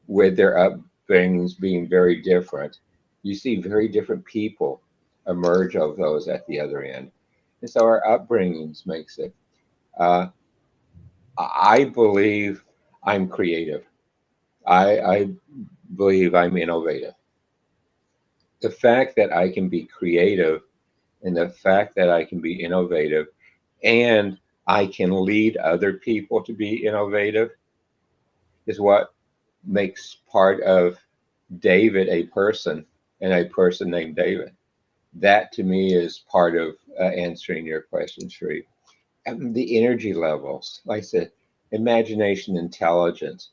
with their upbringings being very different, you see very different people emerge of those at the other end. And so our upbringings makes it. Uh, I believe I'm creative. I believe I'm innovative. The fact that I can be creative and the fact that I can be innovative and I can lead other people to be innovative is what makes part of David a person and a person named David. That to me is part of answering your question, Sharif. And the energy levels, like I said, imagination, intelligence.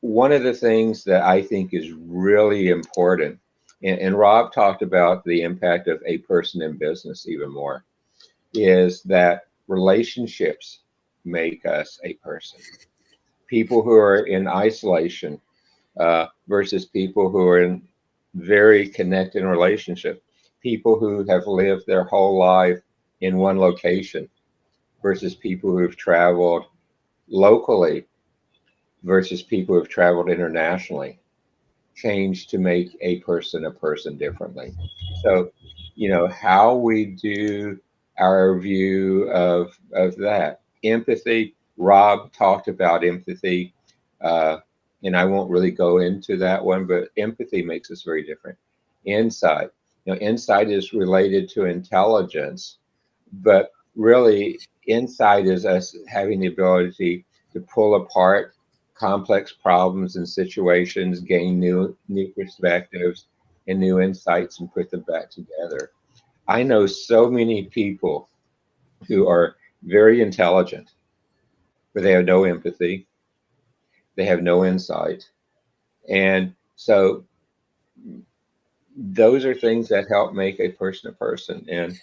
One of the things that I think is really important, and Rob talked about the impact of a person in business even more, is that relationships make us a person. People who are in isolation versus people who are in very connected relationship. People who have lived their whole life in one location versus people who have traveled locally versus people who have traveled internationally change to make a person differently. So, how we do our view of that empathy. Rob talked about empathy, and I won't really go into that one, but empathy makes us very different. Insight, insight is related to intelligence, but really insight is us having the ability to pull apart complex problems and situations, gain new perspectives and new insights and put them back together. I know so many people who are very intelligent, but they have no empathy, they have no insight. And so those are things that help make a person a person. And,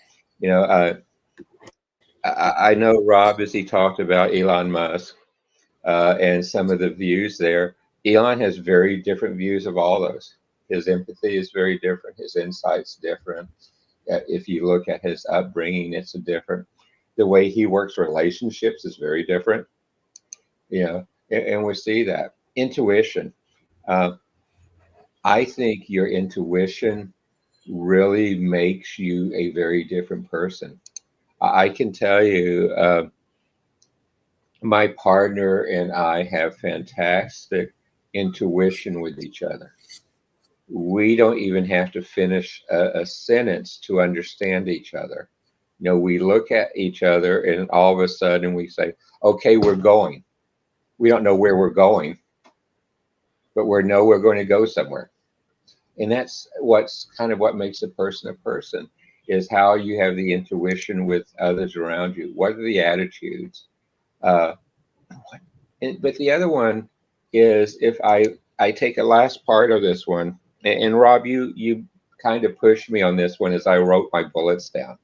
I know Rob, as he talked about Elon Musk and some of the views there, Elon has very different views of all those. His empathy is very different. His insight's different. If you look at his upbringing, it's a different. The way he works relationships is very different. And we see that. Intuition. I think your intuition really makes you a very different person. I can tell you, my partner and I have fantastic intuition with each other. We don't even have to finish a sentence to understand each other. We look at each other and all of a sudden we say, okay, we're going. We don't know where we're going, but we know we're going to go somewhere. And that's what's kind of what makes a person is how you have the intuition with others around you. What are the attitudes? But the other one is if I take a last part of this one, and Rob, you kind of pushed me on this one as I wrote my bullets down,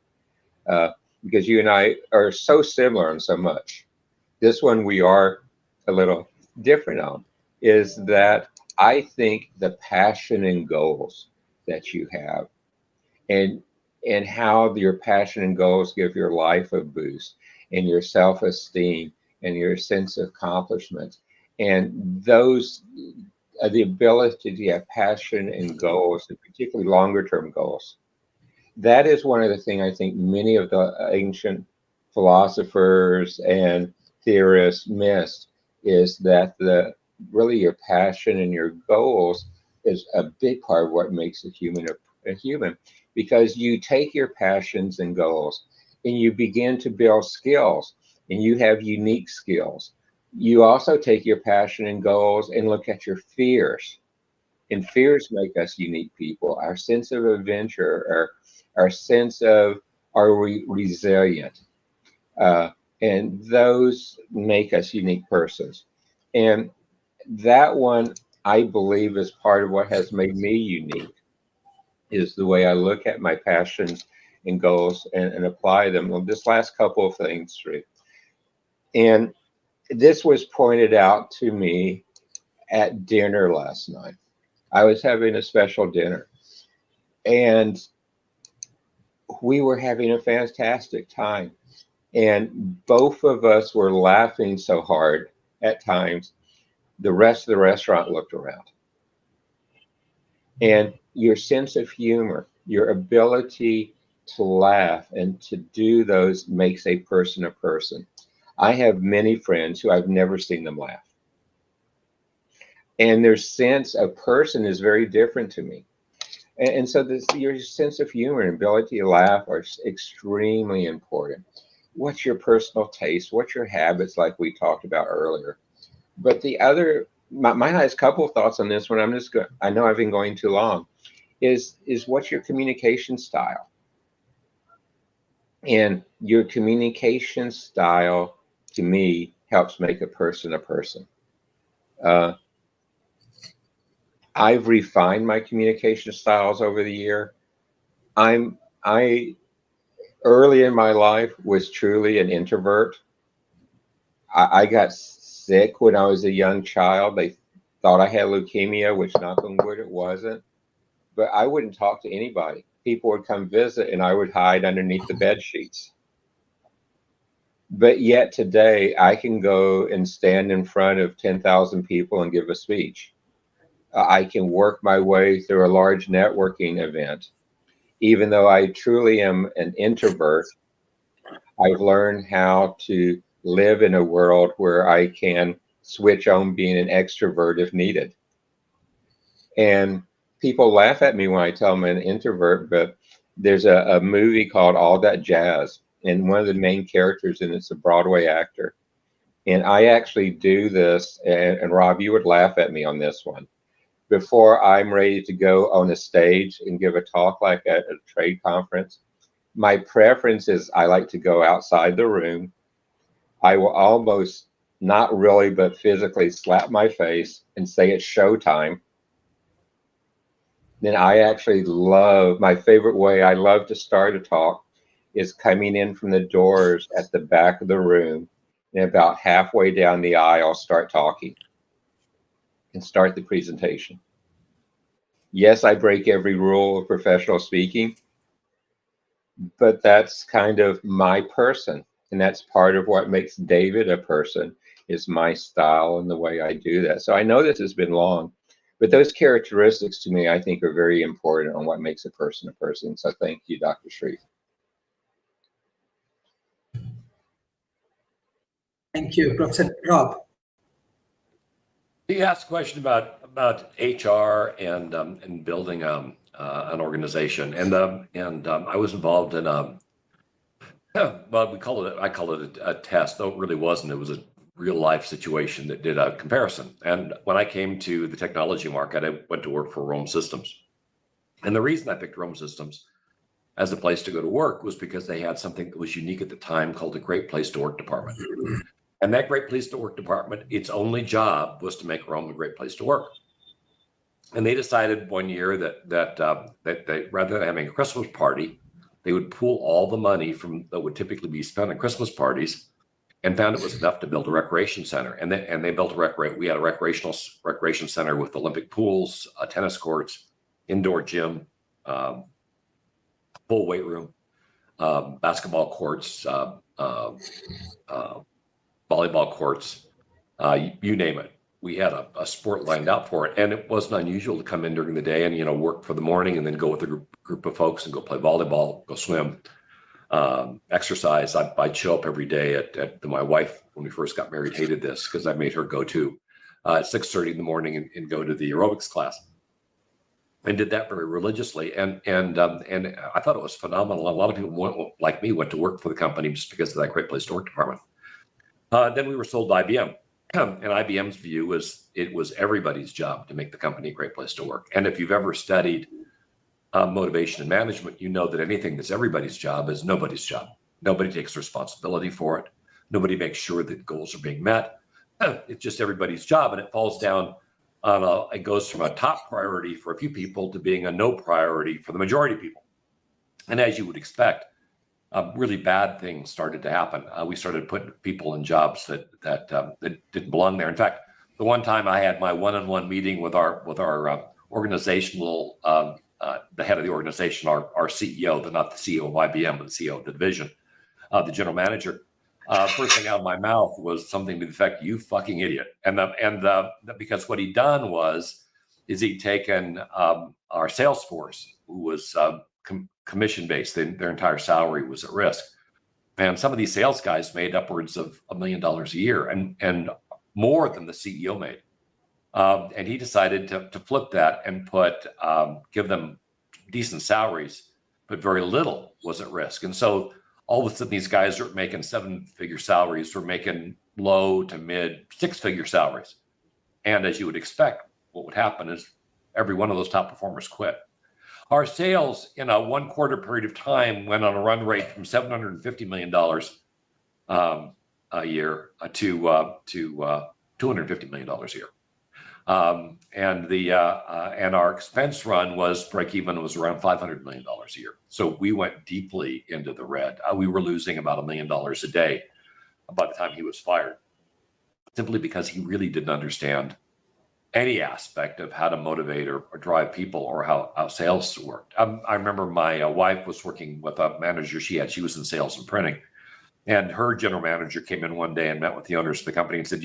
because you and I are so similar on so much. This one we are a little different on, is that I think the passion and goals that you have and how your passion and goals give your life a boost and your self-esteem and your sense of accomplishment and those the ability to have passion and goals, and particularly longer term goals. That is one of the things I think many of the ancient philosophers and theorists missed, is that really your passion and your goals is a big part of what makes a human a human, because you take your passions and goals and you begin to build skills, and you have unique skills. You also take your passion and goals and look at your fears, and fears make us unique people. Our sense of adventure, our sense of, are we resilient? And those make us unique persons. And that one, I believe, is part of what has made me unique, is the way I look at my passions and goals and apply them. Well, this last couple of things, Sri. And this was pointed out to me at dinner last night. I was having a special dinner, and we were having a fantastic time. And both of us were laughing so hard at times, the rest of the restaurant looked around. And your sense of humor, your ability to laugh and to do those makes a person a person. I have many friends who I've never seen them laugh. And their sense of person is very different to me. And so your sense of humor and ability to laugh are extremely important. What's your personal taste? What's your habits, like we talked about earlier? But the other, mine has a couple of thoughts on this one. I know I've been going too long, is what's your communication style? And your communication style, to me, helps make a person a person. I've refined my communication styles over the year. I early in my life was truly an introvert. I got sick when I was a young child. They thought I had leukemia, which, knock on wood, it wasn't. But I wouldn't talk to anybody. People would come visit, and I would hide underneath the bed sheets. But yet today, I can go and stand in front of 10,000 people and give a speech. I can work my way through a large networking event. Even though I truly am an introvert, I've learned how to live in a world where I can switch on being an extrovert if needed. And people laugh at me when I tell them I'm an introvert, but there's a movie called All That Jazz, and one of the main characters in it's a Broadway actor. And I actually do this, and Rob, you would laugh at me on this one. Before I'm ready to go on a stage and give a talk like at a trade conference, my preference is I like to go outside the room. I will almost, not really, but physically slap my face and say it's showtime. Then I actually love, my favorite way I love to start a talk is coming in from the doors at the back of the room, and about halfway down the aisle, start talking and start the presentation. Yes, I break every rule of professional speaking, but that's kind of my person. And that's part of what makes David a person, is my style and the way I do that. So I know this has been long, but those characteristics to me, I think, are very important on what makes a person a person. So thank you, Dr. Sharif. Thank you, Professor Rob. You asked a question about HR and building an organization, and I was involved in well, I call it a test, though it really wasn't. It was a real life situation that did a comparison. And when I came to the technology market, I went to work for Rome Systems, and the reason I picked Rome Systems as a place to go to work was because they had something that was unique at the time called the Great Place to Work Department. And that Great Place to Work Department, its only job was to make Rome a great place to work. And they decided one year that they, rather than having a Christmas party, they would pool all the money that would typically be spent on Christmas parties, and found it was enough to build a recreation center. And they built we had a recreation center with Olympic pools, tennis courts, indoor gym, full weight room, basketball courts, volleyball courts, you name it. We had a sport lined out for it, and it wasn't unusual to come in during the day and work for the morning, and then go with a group of folks and go play volleyball, go swim, exercise. I'd show up every day at my wife, when we first got married, hated this because I made her go to at 6:30 in the morning and go to the aerobics class, and did that very religiously. And I thought it was phenomenal. A lot of people like me went to work for the company just because of that Great Place to Work department. Then we were sold to IBM. And IBM's view was it was everybody's job to make the company a great place to work. And if you've ever studied motivation and management, you know that anything that's everybody's job is nobody's job. Nobody takes responsibility for it. Nobody makes sure that goals are being met. It's just everybody's job, and it falls down on it goes from a top priority for a few people to being a no priority for the majority of people. And as you would expect, really bad things started to happen. We started putting people in jobs that didn't belong there. In fact, the one time I had my one-on-one meeting with our organizational, the head of the organization, our CEO, not the CEO of IBM, but the CEO of the division, the general manager. First thing out of my mouth was something to the effect, "You fucking idiot!" And because what he'd done is he'd taken our sales force, who was commission based, their entire salary was at risk, and some of these sales guys made upwards of $1 million a year, and more than the CEO made. And he decided to flip that and give them decent salaries, but very little was at risk. And so all of a sudden, these guys are making 7-figure salaries, were making low to mid 6-figure salaries. And as you would expect, what would happen is every one of those top performers quit. Our sales in a 1 quarter period of time went on a run rate from $750 million a year to $250 million a year. And our expense run was break even, was around $500 million a year. So we went deeply into the red. We were losing about $1 million a day by the time he was fired, simply because he really didn't understand any aspect of how to motivate or drive people, or how sales worked. I remember my wife was working with a manager she was in sales and printing, and her general manager came in one day and met with the owners of the company and said,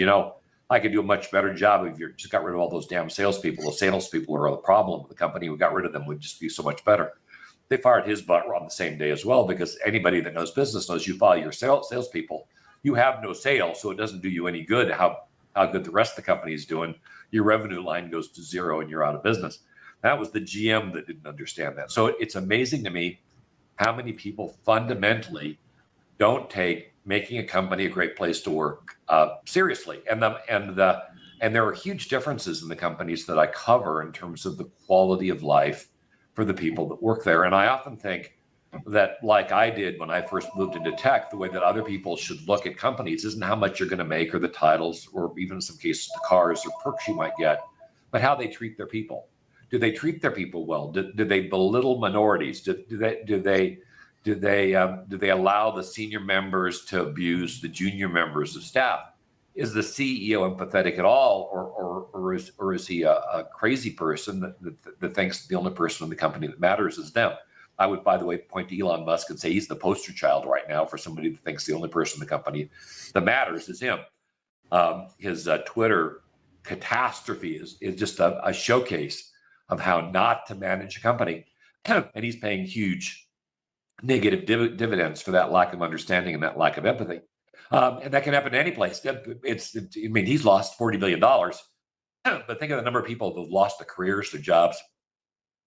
"I could do a much better job if you just got rid of all those damn salespeople. The salespeople are the problem of the company. We got rid of them, would just be so much better." They fired his butt on the same day as well, because anybody that knows business knows you fire your salespeople, you have no sales, so it doesn't do you any good how good the rest of the company is doing. Your revenue line goes to zero and you're out of business. That was the GM that didn't understand that. So it's amazing to me how many people fundamentally don't take making a company a great place to work seriously. And there are huge differences in the companies that I cover in terms of the quality of life for the people that work there. And I often think that, like I did when I first moved into tech, the way that other people should look at companies isn't how much you're going to make, or the titles, or even in some cases the cars or perks you might get, but how they treat their people. Do they treat their people well? Do they belittle minorities? Do they allow the senior members to abuse the junior members of staff? Is the CEO empathetic at all, or is he a crazy person that thinks the only person in the company that matters is them? I would, by the way, point to Elon Musk and say he's the poster child right now for somebody that thinks the only person in the company that matters is him. His Twitter catastrophe is just a showcase of how not to manage a company, and he's paying huge negative dividends for that lack of understanding and that lack of empathy. And that can happen to any place. He's lost $40 billion, but think of the number of people that have lost their careers, their jobs,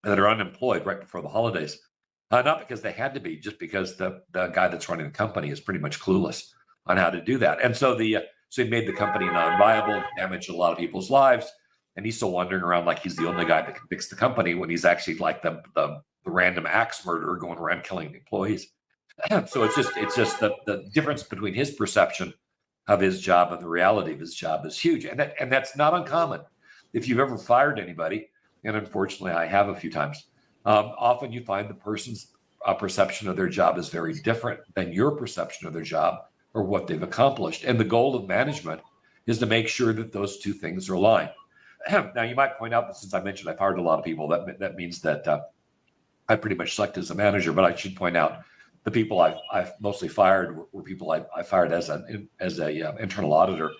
and that are unemployed right before the holidays. Not because they had to be, just because the guy that's running the company is pretty much clueless on how to do that. And so he made the company non-viable, damaged a lot of people's lives, and he's still wandering around like he's the only guy that can fix the company, when he's actually like the random axe murderer going around killing the employees. So it's just the difference between his perception of his job and the reality of his job is huge, and that's not uncommon. If you've ever fired anybody, and unfortunately I have a few times, often you find the person's perception of their job is very different than your perception of their job or what they've accomplished. And the goal of management is to make sure that those two things are aligned. Now, you might point out that since I mentioned I've hired a lot of people, that means that I pretty much sucked as a manager. But I should point out the people I've mostly fired were people I fired as an internal auditor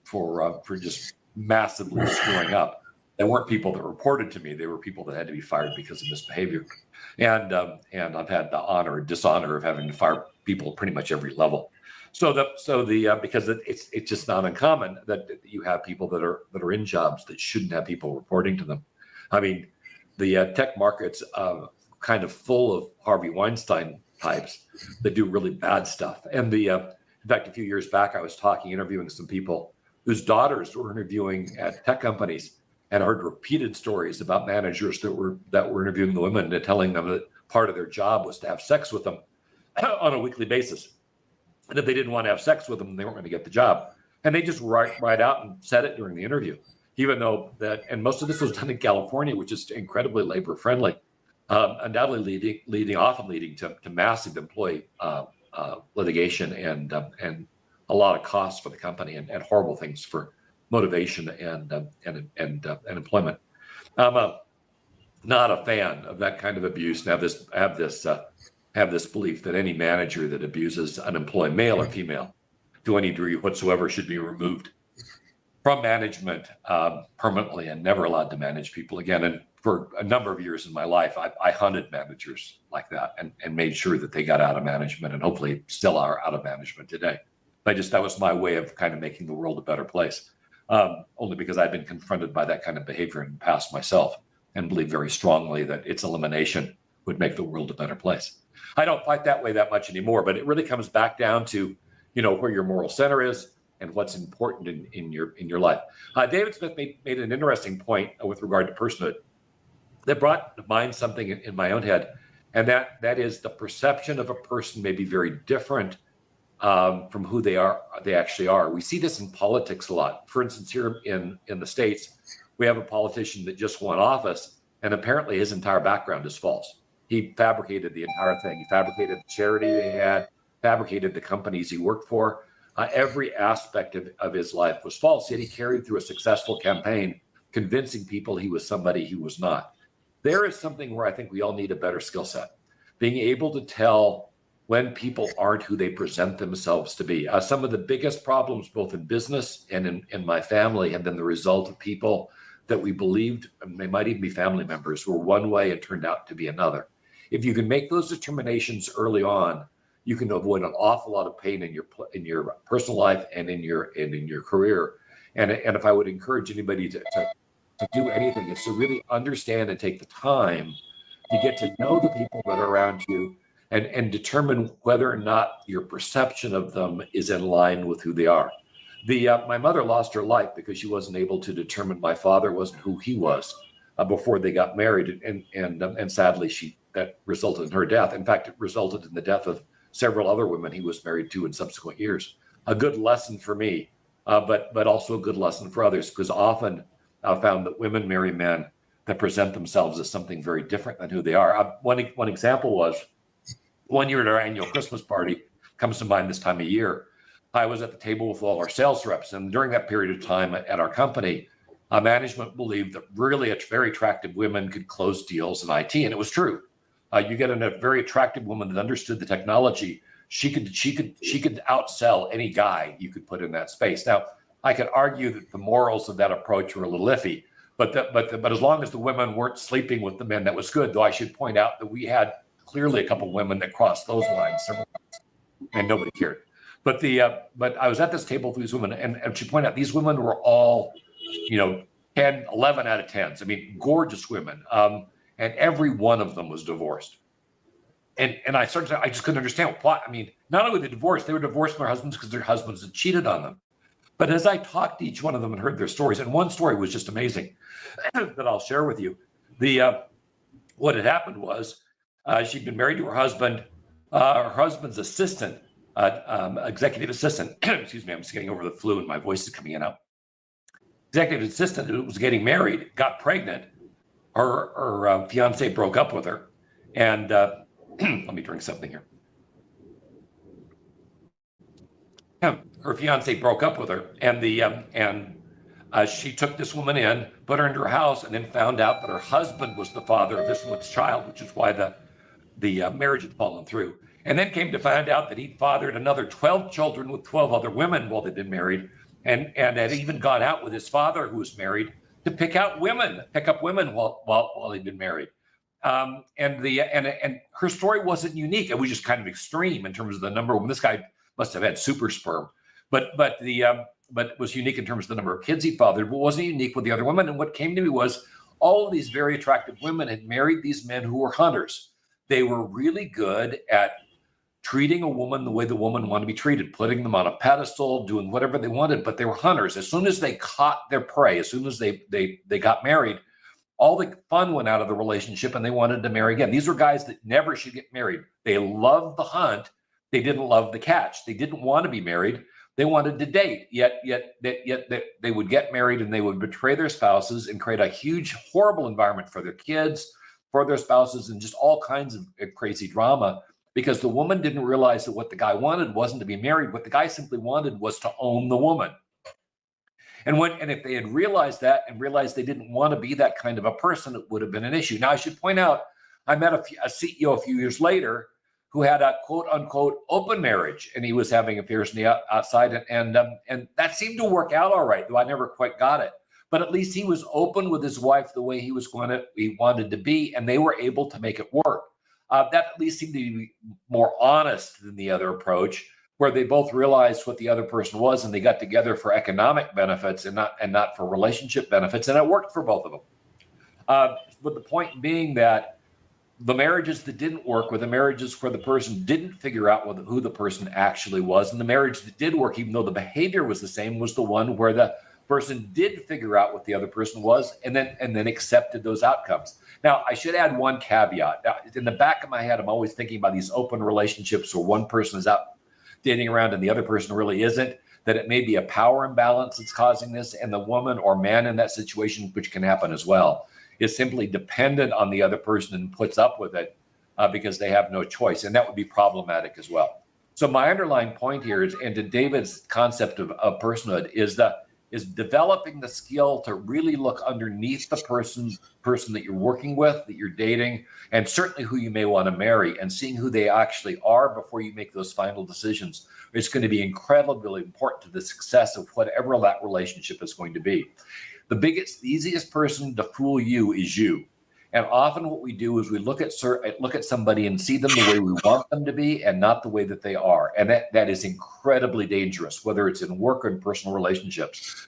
for just massively screwing up. They weren't people that reported to me. They were people that had to be fired because of misbehavior. And I've had the honor or dishonor of having to fire people at pretty much every level. Because it's just not uncommon that you have people that are in jobs that shouldn't have people reporting to them. I mean, the tech market's kind of full of Harvey Weinstein types that do really bad stuff. And in fact, a few years back, I was interviewing some people whose daughters were interviewing at tech companies, and I heard repeated stories about managers that were interviewing the women and telling them that part of their job was to have sex with them. on a weekly basis. And if they didn't want to have sex with them, they weren't going to get the job. And they just write out and said it during the interview, even though that, and most of this was done in California, which is incredibly labor friendly, undoubtedly often leading to massive employee litigation and a lot of costs for the company and horrible things for motivation and employment. I'm not a fan of that kind of abuse, and have this belief that any manager that abuses an employee, male or female, to any degree whatsoever, should be removed from management permanently and never allowed to manage people again. And for a number of years in my life, I hunted managers like that and made sure that they got out of management, and hopefully still are out of management today. That was my way of kind of making the world a better place, only because I've been confronted by that kind of behavior in the past myself, and believe very strongly that its elimination would make the world a better place. I don't fight that way that much anymore, but it really comes back down to, where your moral center is and what's important in your life. David Smith made an interesting point with regard to personhood that brought to mind something in my own head, and that is the perception of a person may be very different from who they actually are. We see this in politics a lot. For instance, here in the States, we have a politician that just won office, and apparently his entire background is false. He fabricated the entire thing. He fabricated the charity they had, fabricated the companies he worked for. Every aspect of his life was false, yet he carried through a successful campaign, convincing people he was somebody he was not. There is something where I think we all need a better skill set, being able to tell when people aren't who they present themselves to be. Some of the biggest problems, both in business and in my family, have been the result of people that we believed, and they might even be family members, were one way and turned out to be another. If you can make those determinations early on, you can avoid an awful lot of pain in your personal life and in your career. And if I would encourage anybody to do anything, it's to really understand and take the time to get to know the people that are around you and determine whether or not your perception of them is in line with who they are. My mother lost her life because she wasn't able to determine my father wasn't who he was before they got married, and sadly that resulted in her death. In fact, it resulted in the death of several other women he was married to in subsequent years. A good lesson for me, but also a good lesson for others, because often I've found that women marry men that present themselves as something very different than who they are. One example was one year at our annual Christmas party, comes to mind this time of year. I was at the table with all our sales reps, and during that period of time at our company, management believed that really very attractive women could close deals in IT, and it was true. You get a very attractive woman that understood the technology, she could outsell any guy you could put in that space. Now, I could argue that the morals of that approach were a little iffy, but as long as the women weren't sleeping with the men, that was good. Though I should point out that we had clearly a couple of women that crossed those lines several times, and nobody cared. But I was at this table with these women, and she pointed out these women were all, 10, 11 out of 10s. I mean, gorgeous women. And every one of them was divorced. And I just couldn't understand why. I mean, not only were they divorced from their husbands because their husbands had cheated on them. But as I talked to each one of them and heard their stories, and one story was just amazing that I'll share with you. What had happened was she'd been married to her husband's assistant, executive assistant, excuse me, I'm just getting over the flu and my voice is coming in now. Executive assistant who was getting married, got pregnant. Her fiance broke up with her, and let me drink something here. Her fiance broke up with her, and she took this woman in, put her into her house, and then found out that her husband was the father of this woman's child, which is why the marriage had fallen through. And then came to find out that he'd fathered another 12 children with 12 other women while they'd been married, and had even gone out with his father, who was married, to pick up women while he'd been married. And her story wasn't unique. It was just kind of extreme in terms of the number of women. This guy must have had super sperm, but it was unique in terms of the number of kids he fathered, but wasn't unique with the other women. And what came to me was all of these very attractive women had married these men who were hunters. They were really good at treating a woman the way the woman wanted to be treated, putting them on a pedestal, doing whatever they wanted, but they were hunters. As soon as they caught their prey, as soon as they got married, all the fun went out of the relationship and they wanted to marry again. These were guys that never should get married. They loved the hunt. They didn't love the catch. They didn't want to be married. They wanted to date. Yet they would get married and they would betray their spouses and create a huge, horrible environment for their kids, for their spouses, and just all kinds of crazy drama, because the woman didn't realize that what the guy wanted wasn't to be married. What the guy simply wanted was to own the woman. And if they had realized that and realized they didn't want to be that kind of a person, it would have been an issue. Now, I should point out, I met a CEO a few years later who had a quote unquote open marriage, and he was having affairs on the outside, and that seemed to work out all right, though I never quite got it. But at least he was open with his wife the way he wanted to be, and they were able to make it work. That at least seemed to be more honest than the other approach, where they both realized what the other person was and they got together for economic benefits and not for relationship benefits, and it worked for both of them. But the point being that the marriages that didn't work were the marriages where the person didn't figure out who the person actually was, and the marriage that did work, even though the behavior was the same, was the one where the person did figure out what the other person was and then accepted those outcomes. Now, I should add one caveat. Now, in the back of my head, I'm always thinking about these open relationships where one person is out dating around and the other person really isn't, that it may be a power imbalance that's causing this, and the woman or man in that situation, which can happen as well, is simply dependent on the other person and puts up with it because they have no choice, and that would be problematic as well. So my underlying point here is, and to David's concept of personhood, is developing the skill to really look underneath the person that you're working with, that you're dating, and certainly who you may want to marry, and seeing who they actually are before you make those final decisions. It's going to be incredibly important to the success of whatever that relationship is going to be. The easiest person to fool you is you. And often what we do is we look at somebody and see them the way we want them to be and not the way that they are. And that is incredibly dangerous, whether it's in work or in personal relationships.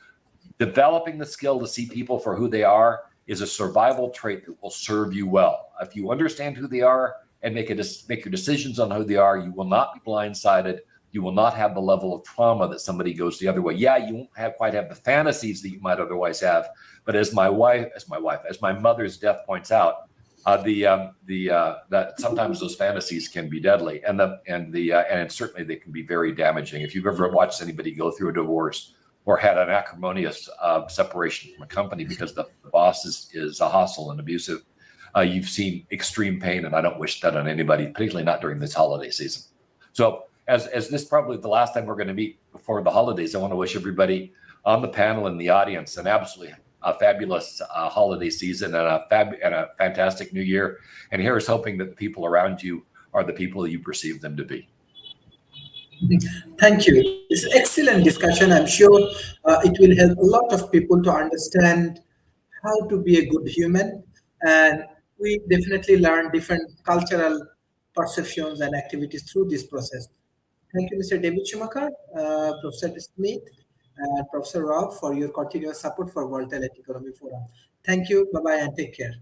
Developing the skill to see people for who they are is a survival trait that will serve you well. If you understand who they are and make your decisions on who they are, you will not be blindsided. You will not have the level of trauma that somebody goes the other way. Yeah, you won't quite have the fantasies that you might otherwise have. But as my mother's death points out, that sometimes those fantasies can be deadly, and certainly they can be very damaging. If you've ever watched anybody go through a divorce or had an acrimonious separation from a company because the boss is hostile and abusive, you've seen extreme pain, and I don't wish that on anybody, particularly not during this holiday season. So as this is probably the last time we're going to meet before the holidays, I want to wish everybody on the panel and the audience an absolutely fabulous holiday season and a fantastic new year. And here's hoping that the people around you are the people you perceive them to be. Thank you. It's excellent discussion. I'm sure it will help a lot of people to understand how to be a good human. And we definitely learn different cultural perceptions and activities through this process. Thank you, Mr. David Schumacher, Professor Smith, and Professor Rob, for your continuous support for World Health Economy Forum. Thank you. Bye-bye and take care.